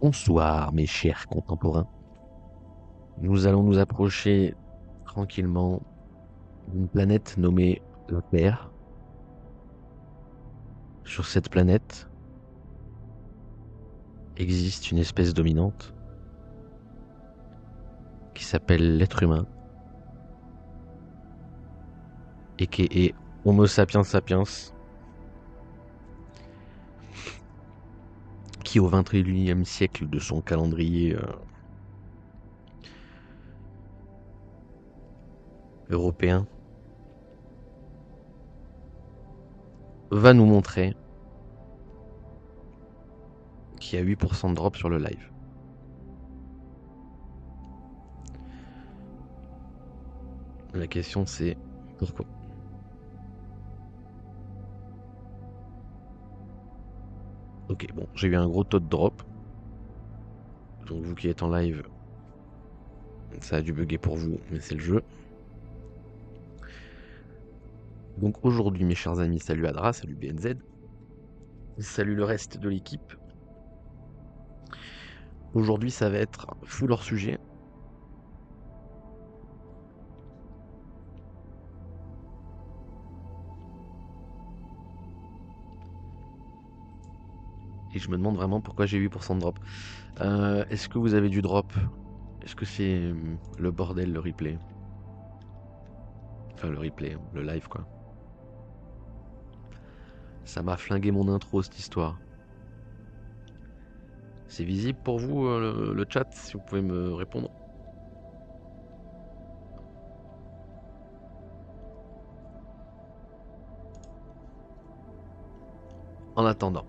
Bonsoir mes chers contemporains. Nous allons nous approcher tranquillement d'une planète nommée la Terre. Sur cette planète existe une espèce dominante qui s'appelle l'être humain et qui est Homo sapiens sapiens, qui au XXIe siècle de son calendrier européen va nous montrer qu'il y a 8% de drop sur le live. La question c'est pourquoi? Ok, bon, j'ai eu un gros taux de drop. Donc vous qui êtes en live, ça a dû bugger pour vous, mais c'est le jeu. Donc aujourd'hui mes chers amis, salut Adra, salut BNZ, salut le reste de l'équipe. Aujourd'hui ça va être full hors sujet. Et je me demande vraiment pourquoi j'ai 8% de drop. Est-ce que vous avez du drop? Est-ce que c'est le bordel, le replay? Enfin le replay, le live quoi. Ça m'a flingué mon intro cette histoire. C'est visible pour vous le chat, si vous pouvez me répondre? En attendant.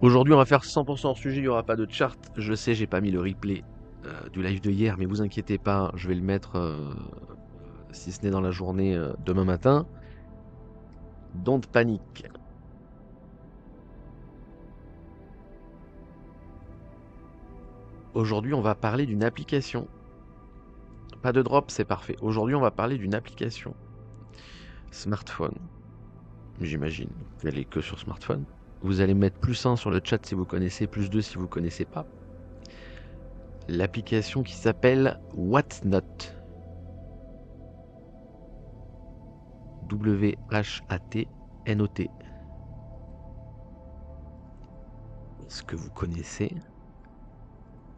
Aujourd'hui on va faire 100% hors sujet, il n'y aura pas de chart. Je sais, j'ai pas mis le replay du live de hier, mais vous inquiétez pas, je vais le mettre si ce n'est dans la journée demain matin. Don't panique. Aujourd'hui on va parler d'une application. Pas de drop, c'est parfait. Aujourd'hui on va parler d'une application smartphone. J'imagine qu'elle est que sur smartphone. Vous allez mettre +1 sur le chat si vous connaissez, +2 si vous connaissez pas. L'application qui s'appelle Whatnot. W-H-A-T-N-O-T. Est-ce que vous connaissez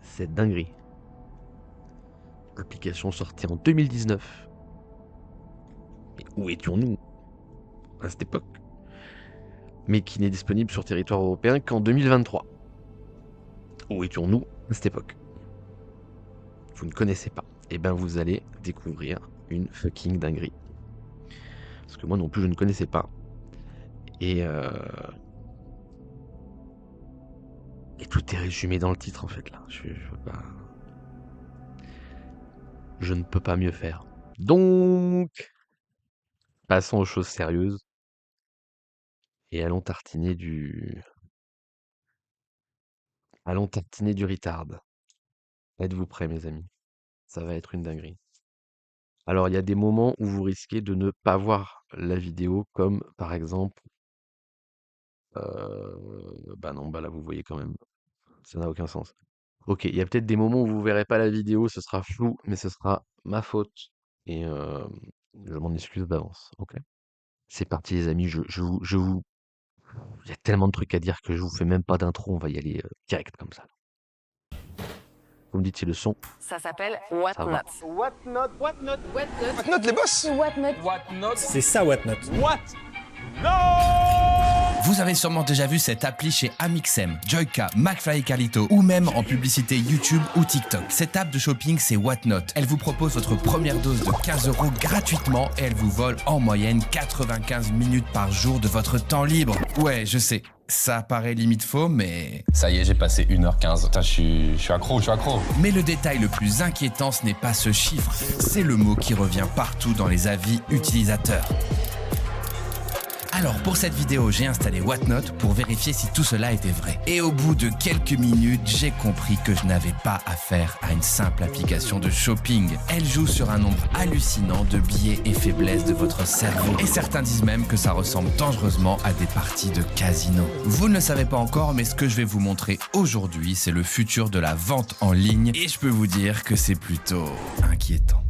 cette dinguerie? Application sortie en 2019. Mais où étions-nous à cette époque? Mais qui n'est disponible sur territoire européen qu'en 2023. Où étions-nous à cette époque? Vous ne connaissez pas. Eh ben vous allez découvrir une fucking dinguerie. Parce que moi non plus je ne connaissais pas. Et tout est résumé dans le titre en fait là. Je ne peux pas mieux faire. Donc, passons aux choses sérieuses. Et allons tartiner du retard. Êtes-vous prêts mes amis? Ça va être une dinguerie. Alors il y a des moments où vous risquez de ne pas voir la vidéo, comme par exemple... bah non, bah là vous voyez quand même. Ça n'a aucun sens. Ok, il y a peut-être des moments où vous verrez pas la vidéo, ce sera flou, mais ce sera ma faute. Et je m'en excuse d'avance. Ok. C'est parti les amis, je vous... Il y a tellement de trucs à dire que je vous fais même pas d'intro, on va y aller direct comme ça. Vous me dites si le son... Ça s'appelle Ça va. Whatnot. Whatnot les boss. Whatnot. C'est ça Whatnot. Vous avez sûrement déjà vu cette appli chez Amixem, Joyka, McFly et Carlito ou même en publicité YouTube ou TikTok. Cette app de shopping, c'est Whatnot. Elle vous propose votre première dose de 15 € gratuitement et elle vous vole en moyenne 95 minutes par jour de votre temps libre. Ouais, je sais. Ça paraît limite faux, mais... Ça y est, j'ai passé 1h15. Putain, je suis accro. Mais le détail le plus inquiétant, ce n'est pas ce chiffre, c'est le mot qui revient partout dans les avis utilisateurs. Alors pour cette vidéo, j'ai installé Whatnot pour vérifier si tout cela était vrai. Et au bout de quelques minutes, j'ai compris que je n'avais pas affaire à une simple application de shopping. Elle joue sur un nombre hallucinant de biais et faiblesses de votre cerveau. Et certains disent même que ça ressemble dangereusement à des parties de casino. Vous ne le savez pas encore, mais ce que je vais vous montrer aujourd'hui, c'est le futur de la vente en ligne. Et je peux vous dire que c'est plutôt inquiétant.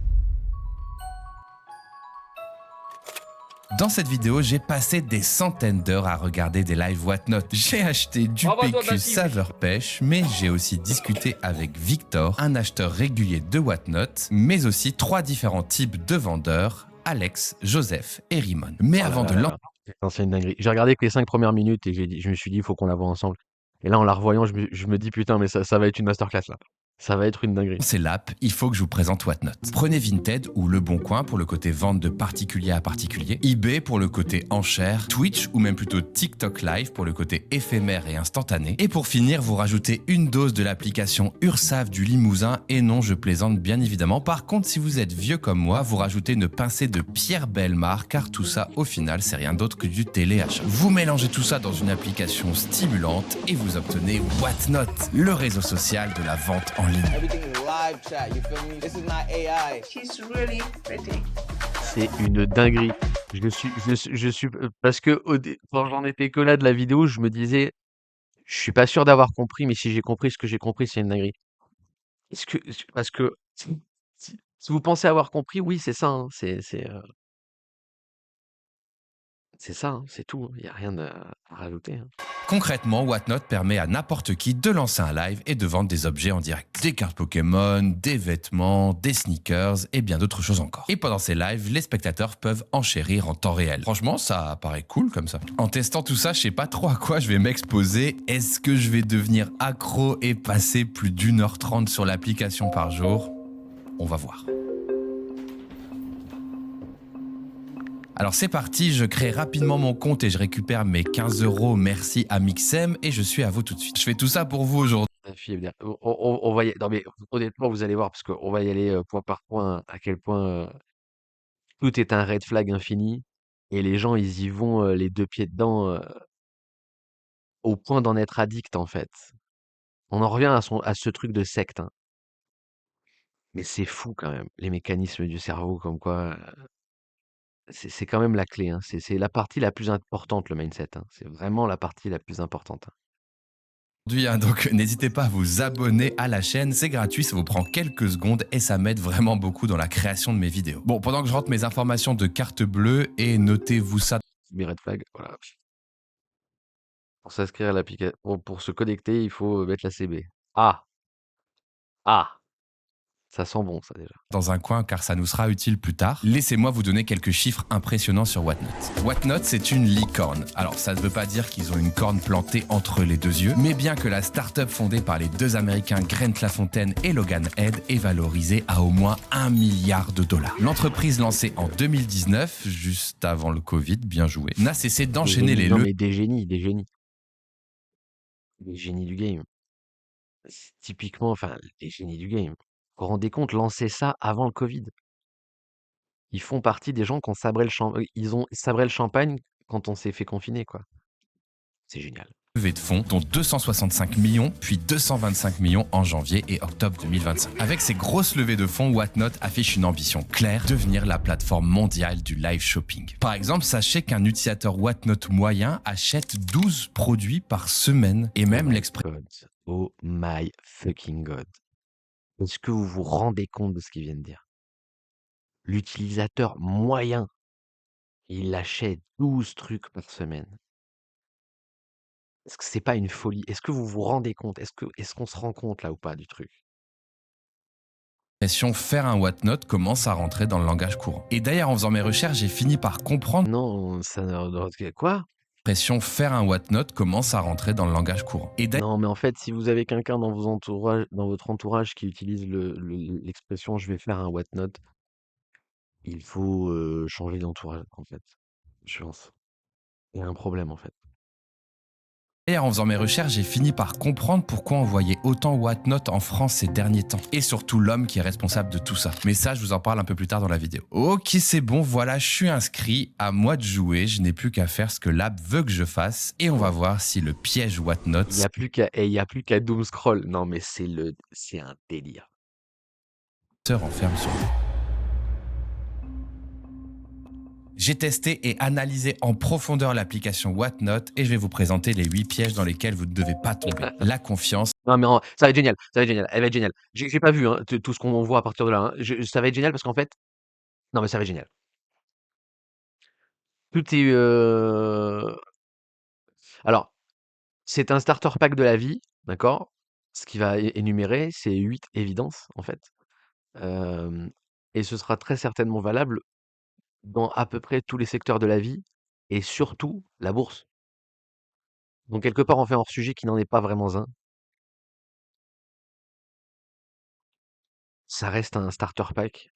Dans cette vidéo, j'ai passé des centaines d'heures à regarder des lives Whatnot. J'ai acheté du PQ saveur pêche, mais j'ai aussi discuté avec Victor, un acheteur régulier de Whatnot, mais aussi 3 différents types de vendeurs, Alex, Joseph et Rimon. Mais avant de lancer... Putain, c'est une dinguerie. J'ai regardé que les 5 premières minutes et je me suis dit, il faut qu'on la voit ensemble. Et là, en la revoyant, je me dis, putain, mais ça va être une masterclass là. Ça va être une dinguerie. C'est l'app, il faut que je vous présente Whatnot. Prenez Vinted ou Le Bon Coin pour le côté vente de particulier à particulier, eBay pour le côté enchère, Twitch ou même plutôt TikTok Live pour le côté éphémère et instantané. Et pour finir, vous rajoutez une dose de l'application Ursafe du Limousin. Et non, je plaisante bien évidemment. Par contre, si vous êtes vieux comme moi, vous rajoutez une pincée de Pierre Bellemare, car tout ça, au final, c'est rien d'autre que du téléachat. Vous mélangez tout ça dans une application stimulante et vous obtenez Whatnot, le réseau social de la vente en ligne. Everything is live chat, you feel me? This is not AI. She's really pretty. C'est une dinguerie. Je suis parce que quand j'en étais que là de la vidéo, je me disais, je suis pas sûr d'avoir compris, mais si j'ai compris ce que j'ai compris, c'est une dinguerie. Est-ce que parce que si vous pensez avoir compris, oui, c'est ça, hein, c'est ça, hein, c'est tout. Il y a rien à rajouter. Hein. Concrètement, Whatnot permet à n'importe qui de lancer un live et de vendre des objets en direct. Des cartes Pokémon, des vêtements, des sneakers et bien d'autres choses encore. Et pendant ces lives, les spectateurs peuvent enchérir en temps réel. Franchement, ça paraît cool comme ça. En testant tout ça, je sais pas trop à quoi je vais m'exposer. Est-ce que je vais devenir accro et passer plus d'1h30 sur l'application par jour? On va voir. Alors c'est parti, je crée rapidement mon compte et je récupère mes 15 €. Merci à Mixem et je suis à vous tout de suite. Je fais tout ça pour vous aujourd'hui. La fille, elle veut dire, on va y... Non mais honnêtement, vous allez voir, parce qu'on va y aller point par point, à quel point tout est un red flag infini, et les gens, ils y vont les 2 pieds dedans, au point d'en être addict en fait. On en revient à ce truc de secte, hein. Mais c'est fou quand même, les mécanismes du cerveau, comme quoi, c'est quand même la clé, hein. C'est la partie la plus importante, le mindset, hein. C'est vraiment la partie la plus importante, hein. Donc n'hésitez pas à vous abonner à la chaîne, c'est gratuit, ça vous prend quelques secondes et ça m'aide vraiment beaucoup dans la création de mes vidéos. Bon, pendant que je rentre mes informations de carte bleue et notez-vous ça. Mes red flags, voilà. Pour s'inscrire à l'application, pour se connecter, il faut mettre la CB. Ah! Ah! Ça sent bon ça déjà. Dans un coin car ça nous sera utile plus tard. Laissez-moi vous donner quelques chiffres impressionnants sur Whatnot. Whatnot, c'est une licorne. Alors ça ne veut pas dire qu'ils ont une corne plantée entre les 2 yeux, mais bien que la start-up fondée par les 2 Américains Grant LaFontaine et Logan Head est valorisée à au moins $1 milliard. L'entreprise lancée en 2019, juste avant le Covid, bien joué, n'a cessé d'enchaîner les Non levées. mais des génies, des génies. Des génies du game. C'est typiquement, enfin, les génies du game. Vous vous rendez compte, lancer ça avant le Covid. Ils font partie des gens qui ont sabré ils ont sabré le champagne quand on s'est fait confiner, quoi. C'est génial. Levée de fonds, dont 265 millions, puis 225 millions en janvier et octobre 2025. Avec ces grosses levées de fonds, Whatnot affiche une ambition claire, devenir la plateforme mondiale du live shopping. Par exemple, sachez qu'un utilisateur Whatnot moyen achète 12 produits par semaine et même l'expression... God. Oh my fucking God. Est-ce que vous vous rendez compte de ce qu'il vient de dire? L'utilisateur moyen, il achète 12 trucs par semaine. Est-ce que c'est pas une folie? Est-ce que vous vous rendez compte? Est-ce qu'on se rend compte là ou pas du truc? faire un Whatnot commence à rentrer dans le langage courant. Et d'ailleurs, en faisant mes recherches, j'ai fini par comprendre... Non, quoi? faire un Whatnot commence à rentrer dans le langage courant. Et Non, mais en fait, si vous avez quelqu'un dans votre entourage qui utilise l'expression je vais faire un whatnot, il faut changer d'entourage, en fait. Je pense. Il y a un problème, en fait. Et en faisant mes recherches, j'ai fini par comprendre pourquoi on voyait autant Whatnot en France ces derniers temps. Et surtout l'homme qui est responsable de tout ça. Mais ça, je vous en parle un peu plus tard dans la vidéo. Ok, c'est bon, voilà, je suis inscrit. À moi de jouer, je n'ai plus qu'à faire ce que l'app veut que je fasse. Et on va voir si le piège Whatnot Il y a plus qu'à doom scroll. Non, mais c'est un délire. se renferme sur nous. J'ai testé et analysé en profondeur l'application Whatnot et je vais vous présenter les 8 pièges dans lesquels vous ne devez pas tomber. La confiance, Non, mais ça va être génial. Ça va être génial. Elle va être géniale. J'ai pas vu hein, tout ce qu'on voit à partir de là. Hein. Ça va être génial parce qu'en fait, non, mais ça va être génial. Tout est. Alors, c'est un starter pack de la vie, d'accord? Ce qui va énumérer, c'est 8 évidences, en fait. Euh, Et ce sera très certainement valable dans à peu près tous les secteurs de la vie et surtout la bourse. Donc, quelque part, on fait un hors-sujet qui n'en est pas vraiment un. Ça reste un starter pack,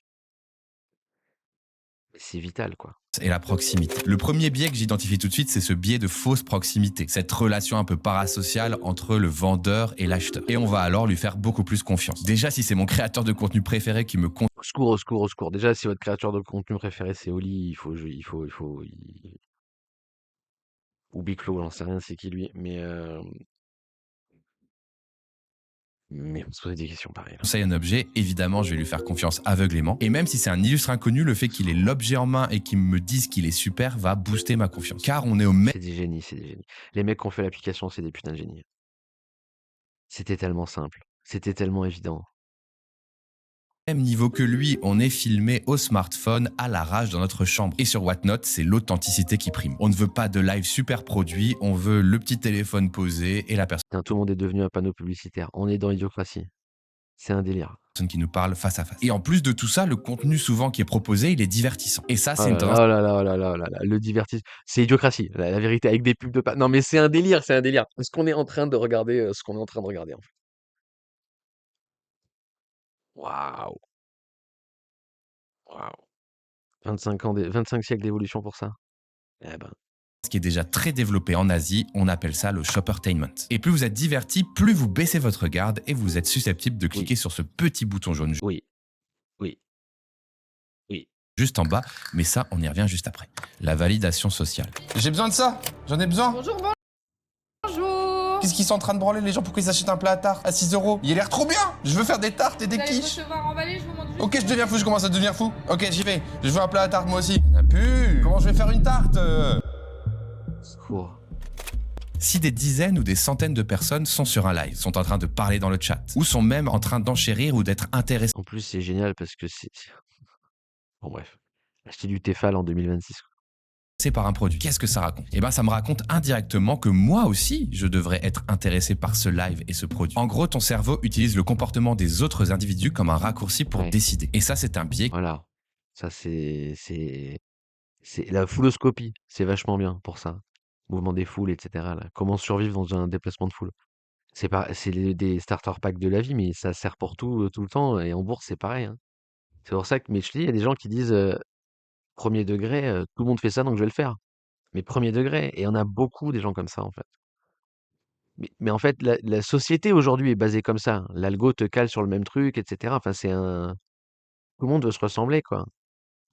mais c'est vital, quoi. et la proximité. Le premier biais que j'identifie tout de suite, c'est ce biais de fausse proximité, cette relation un peu parasociale entre le vendeur et l'acheteur. Et on va alors lui faire beaucoup plus confiance. Déjà, si c'est mon créateur de contenu préféré qui me Au secours, au secours, au secours. Déjà, si votre créateur de contenu préféré c'est Oli, ou Big Flo, j'en sais rien, c'est qui lui. Mais on se pose des questions pareilles. Là. conseille un objet, évidemment, je vais lui faire confiance aveuglément. Et même si c'est un illustre inconnu, le fait qu'il ait l'objet en main et qu'il me dise qu'il est super va booster ma confiance. Car on est au même C'est des génies, c'est des génies. Les mecs qui ont fait l'application, c'est des putains de génies. C'était tellement simple, c'était tellement évident. niveau que lui, on est filmé au smartphone à l'arrache dans notre chambre. Et sur Whatnot, c'est l'authenticité qui prime. On ne veut pas de live super produit, on veut le petit téléphone posé et la personne Putain, tout le monde est devenu un panneau publicitaire. On est dans l'idiocratie. C'est un délire. qui nous parle face à face. Et en plus de tout ça, le contenu souvent qui est proposé, il est divertissant. Et ça, Oh c'est une là tendance là, oh là là, oh là là, oh là là, le divertissement. C'est idiocratie, la vérité, avec des pubs de pas. Non, mais c'est un délire, c'est un délire. Est-ce qu'on est en train de regarder ce qu'on est en train de regarder, en fait? Waouh, waouh. 25 siècles d'évolution pour ça. Eh ben. qui est déjà très développé en Asie, on appelle ça le shoppertainment. Et plus vous êtes diverti, plus vous baissez votre garde et vous êtes susceptible de cliquer sur ce petit bouton jaune Oui, oui, oui. juste en bas, mais ça, on y revient juste après. La validation sociale. J'ai besoin de ça. J'en ai besoin. Bonjour, bonjour. Qu'est-ce qu'ils sont en train de branler les gens? Pourquoi ils s'achètent un plat à tarte à 6 euros? Il a l'air trop bien. Je veux faire des tartes et des Vous allez quiches. recevoir emballé, je vous montre juste. Ok, je deviens fou, je commence à devenir fou. Ok, j'y vais. Je veux un plat à tarte moi aussi. Il y en a plus. Comment je vais faire une tarte? Secours. Si des dizaines ou des centaines de personnes sont sur un live, sont en train de parler dans le chat, ou sont même en train d'enchérir ou d'être intéressées En plus, c'est génial parce que c'est. Bon, bref. Acheter du Tefal en 2026. par un produit, qu'est-ce que ça raconte? Eh ben, ça me raconte indirectement que moi aussi, je devrais être intéressé par ce live et ce produit. En gros, ton cerveau utilise le comportement des autres individus comme un raccourci pour Ouais. décider. Et ça, c'est un biais Voilà. Ça, c'est la fouloscopie. C'est vachement bien pour ça. Mouvement des foules, etc. Là. Comment survivre dans un déplacement de foule. C'est des starter packs de la vie, mais ça sert pour tout, tout le temps. Et en bourse, c'est pareil. Hein. C'est pour ça que, mais je te dis, il y a des gens qui disent premier degré, tout le monde fait ça, donc je vais le faire. Mais premier degré, et il y en a beaucoup des gens comme ça, en fait. Mais en fait, la société aujourd'hui est basée comme ça. L'algo te cale sur le même truc, etc. Enfin, c'est un. Tout le monde veut se ressembler, quoi,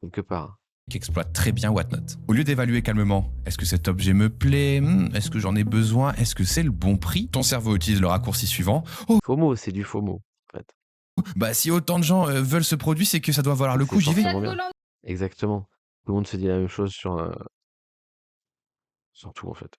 quelque part. qui exploite très bien Whatnot. Au lieu d'évaluer calmement, est-ce que cet objet me plaît? Est-ce que j'en ai besoin? Est-ce que c'est le bon prix? Ton cerveau utilise le raccourci suivant. Oh, FOMO, c'est du FOMO, en fait. bah si autant de gens veulent ce produit, c'est que ça doit valoir le C'est coup, j'y vais. forcément bien. Volant. Exactement. Tout le monde se dit la même chose sur tout, en fait.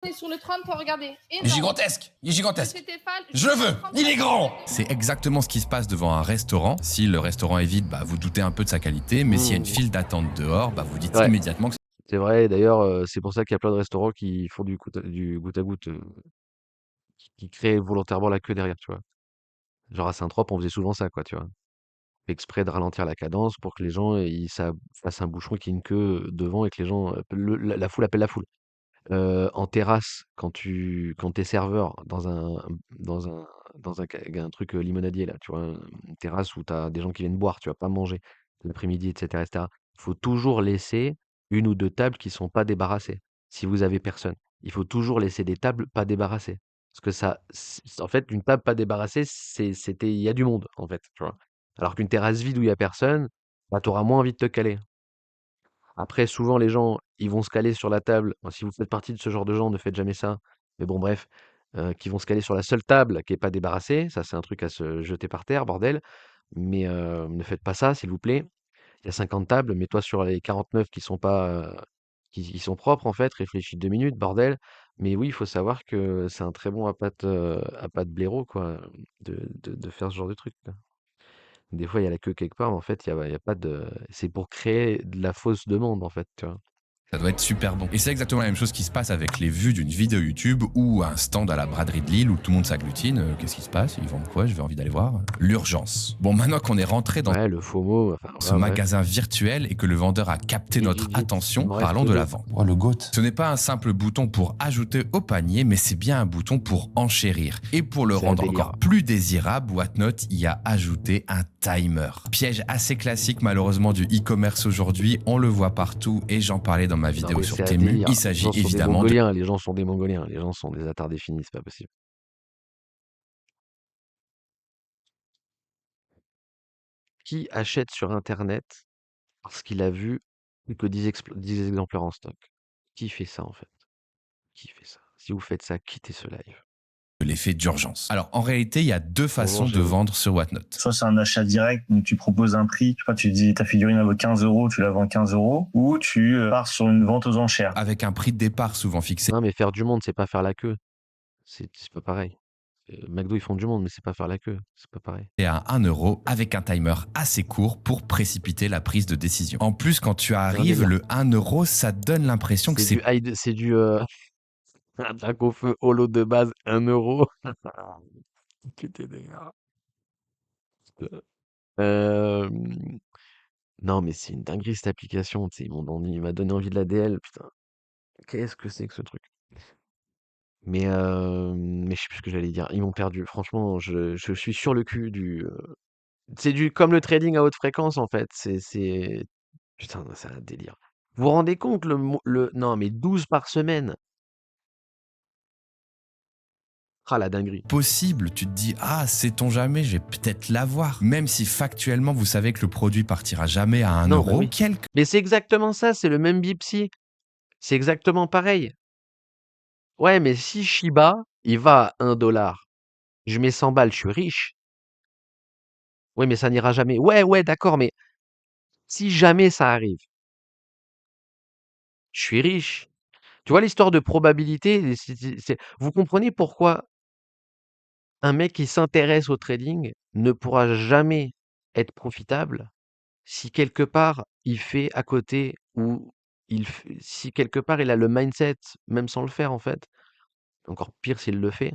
On est sur le 30, regardez. Il est gigantesque. Il est gigantesque. Monsieur Tefal, Je le veux. Il est grand. C'est exactement ce qui se passe devant un restaurant. Si le restaurant est vide, bah, vous doutez un peu de sa qualité, mais s'il y a une file d'attente dehors, bah, vous dites Ouais. immédiatement que C'est vrai, d'ailleurs, c'est pour ça qu'il y a plein de restaurants qui font du goutte à goutte, qui créent volontairement la queue derrière, tu vois. Genre à Saint-Trope, on faisait souvent ça, quoi, tu vois. Fait exprès de ralentir la cadence pour que les gens, ça fasse un bouchon qui ait une queue devant et que les gens, la foule appelle la foule. En terrasse, quand t'es serveur dans un, un truc limonadier, là, tu vois, une terrasse où t'as des gens qui viennent boire, tu vas pas manger l'après-midi, etc., etc. Faut toujours laisser une ou deux tables qui sont pas débarrassées, si vous avez personne. il faut toujours laisser des tables pas débarrassées. Parce que en fait, une table pas débarrassée, il y a du monde, en fait, tu vois. Alors qu'une terrasse vide où il y a personne, bah, t'auras moins envie de te caler. Après, souvent, les gens, ils vont se caler sur la table. Bon, si vous faites partie de ce genre de gens, ne faites jamais ça. Mais bon, bref, qui vont se caler sur la seule table qui est pas débarrassée. Ça, c'est un truc à se jeter par terre, bordel. Mais ne faites pas ça, s'il vous plaît. Il y a 50 tables, mets-toi sur les 49 qui sont pas, qui sont propres, en fait. Réfléchis 2 minutes, bordel. Mais oui, il faut savoir que c'est un très bon à pâte blaireau, quoi, de faire ce genre de truc, quoi. Des fois, il y a la queue quelque part, mais en fait, il y a pas de. C'est pour créer de la fausse demande, en fait, tu vois. Ça doit être super bon. Et c'est exactement la même chose qui se passe avec les vues d'une vidéo YouTube ou un stand à la braderie de Lille où tout le monde s'agglutine. Qu'est-ce qui se passe? Ils vendent quoi? J'ai envie d'aller voir. L'urgence. Bon, maintenant qu'on est rentré dans Ouais, le FOMO, enfin, ce voilà, bref. magasin virtuel et que le vendeur a capté notre attention, il me reste parlons que de la deux. vente. Oh, le goat. Ce n'est pas un simple bouton pour ajouter au panier, mais c'est bien un bouton pour enchérir. Et pour le C'est un rendre délire. encore plus désirable, Whatnot y a ajouté un timer. Piège assez classique malheureusement du e-commerce aujourd'hui, on le voit partout et j'en parlais dans ma Non, vidéo mais sur c'est un Temu. délire. Il Les s'agit gens sont des évidemment de Mongoliens, les gens sont des Mongoliens, les gens sont des attardés finis, c'est pas possible. Qui achète sur Internet parce qu'il a vu plus que 10 exemplaires en stock? Qui fait ça, en fait? Qui fait ça? Si vous faites ça, quittez ce live. l'effet d'urgence. Alors en réalité, il y a deux façons de Géo. vendre sur Whatnot. Soit c'est un achat direct, donc tu proposes un prix, tu vois, tu dis ta figurine elle vaut 15 euros, tu la vends 15 euros, ou tu pars sur une vente aux enchères. Avec un prix de départ souvent fixé Non, mais faire du monde, c'est pas faire la queue. C'est pas pareil. McDo, ils font du monde, mais c'est pas faire la queue. C'est pas pareil. à 1 euro avec un timer assez court pour précipiter la prise de décision. En plus, quand tu arrives, délire. le 1 euro, ça donne l'impression que c'est C'est du un drac au feu holo de base, 1 euro. Putain de gars. Non, mais c'est une dinguerie cette application. Tu sais, il m'a donné envie de l'ADL. Putain, qu'est-ce que c'est que ce truc? Mais je sais plus ce que j'allais dire. Ils m'ont perdu. Franchement, je suis sur le cul c'est comme le trading à haute fréquence en fait. Putain, c'est un délire. Vous vous rendez compte non, mais 12 par semaine. Ah, la dinguerie. possible. Tu te dis, ah, sait-on jamais, je vais peut-être l'avoir. Même si factuellement, vous savez que le produit partira jamais à 1 Non, bah euro, oui. quelques Mais c'est exactement ça, c'est le même Bipsy. C'est exactement pareil. Ouais, mais si Shiba, il va à 1 $, je mets 100 balles, je suis riche. Ouais, mais ça n'ira jamais. Ouais, d'accord, mais si jamais ça arrive, je suis riche. Tu vois l'histoire de probabilité, vous comprenez pourquoi un mec qui s'intéresse au trading ne pourra jamais être profitable si quelque part il fait à côté ou si quelque part il a le mindset, même sans le faire en fait, encore pire s'il le fait,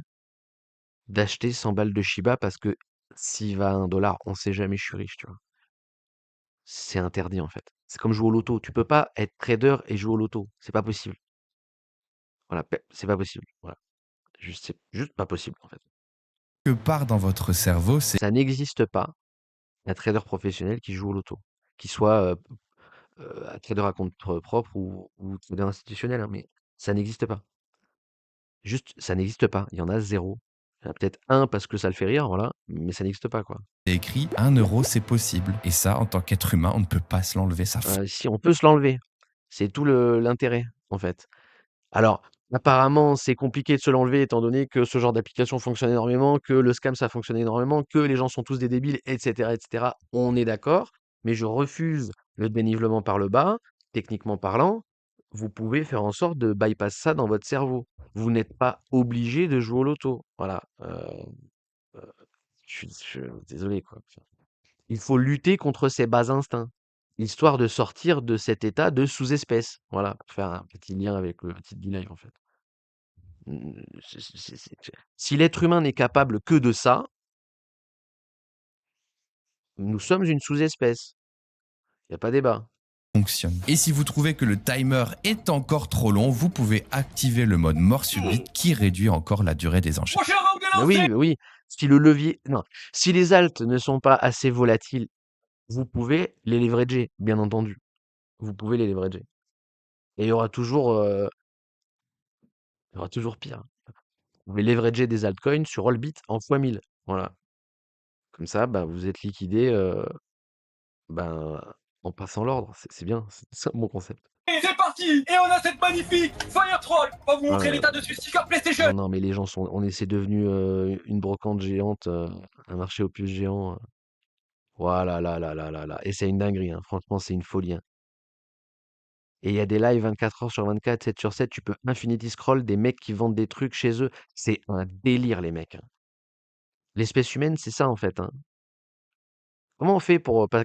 d'acheter 100 balles de Shiba parce que s'il va à 1 $, on sait jamais je suis riche, tu vois. C'est interdit en fait. C'est comme jouer au loto. Tu peux pas être trader et jouer au loto. C'est pas possible. Voilà, c'est pas possible. Voilà. C'est juste pas possible en fait. part dans votre cerveau, c'est Ça n'existe pas un trader professionnel qui joue au loto, qui soit un trader à compte propre ou trader institutionnel, hein, mais ça n'existe pas. Juste, ça n'existe pas. Il y en a zéro. Il y en a peut-être un parce que ça le fait rire, voilà, mais ça n'existe pas, quoi. écrit 1 euro, c'est possible. Et ça, en tant qu'être humain, on ne peut pas se l'enlever, ça Si on peut se l'enlever, c'est tout l'intérêt, en fait. Alors, apparemment, c'est compliqué de se l'enlever étant donné que ce genre d'application fonctionne énormément, que le scam, ça fonctionne énormément, que les gens sont tous des débiles, etc., etc. On est d'accord, mais je refuse le dénivellement par le bas. Techniquement parlant, vous pouvez faire en sorte de bypass ça dans votre cerveau. Vous n'êtes pas obligé de jouer au loto. Voilà. Euh, désolé, quoi. Il faut lutter contre ses bas instincts, histoire de sortir de cet état de sous-espèce. Voilà, pour faire un petit lien avec le titre du live, en fait. Si l'être humain n'est capable que de ça, nous sommes une sous-espèce. Il n'y a pas débat. fonctionne. Et si vous trouvez que le timer est encore trop long, vous pouvez activer le mode mort subite qui réduit encore la durée des enchères. Oui. Si le levier, non, si les alts ne sont pas assez volatiles, vous pouvez les leverager, bien entendu. Vous pouvez les leverager. Et il y aura toujours Il y aura toujours pire. Vous pouvez leverager des altcoins sur Allbit en x1000. Voilà. Comme ça, bah, vous êtes liquidé ben, en passant l'ordre. C'est bien, c'est un bon concept. Et c'est parti. Et on a cette magnifique Fire Troll. On va vous montrer Ouais. l'état de ce sticker PlayStation. Non, mais les gens sont. C'est devenu une brocante géante, un marché aux puces géant. Voilà, là, là, là, là, là. Et c'est une dinguerie, hein. Franchement, c'est une folie, hein. Et il y a des lives 24 heures sur 24, 7 sur 7. Tu peux infinity scroll des mecs qui vendent des trucs chez eux. C'est un délire, les mecs, hein. L'espèce humaine, c'est ça, en fait, hein. Comment on fait pour pas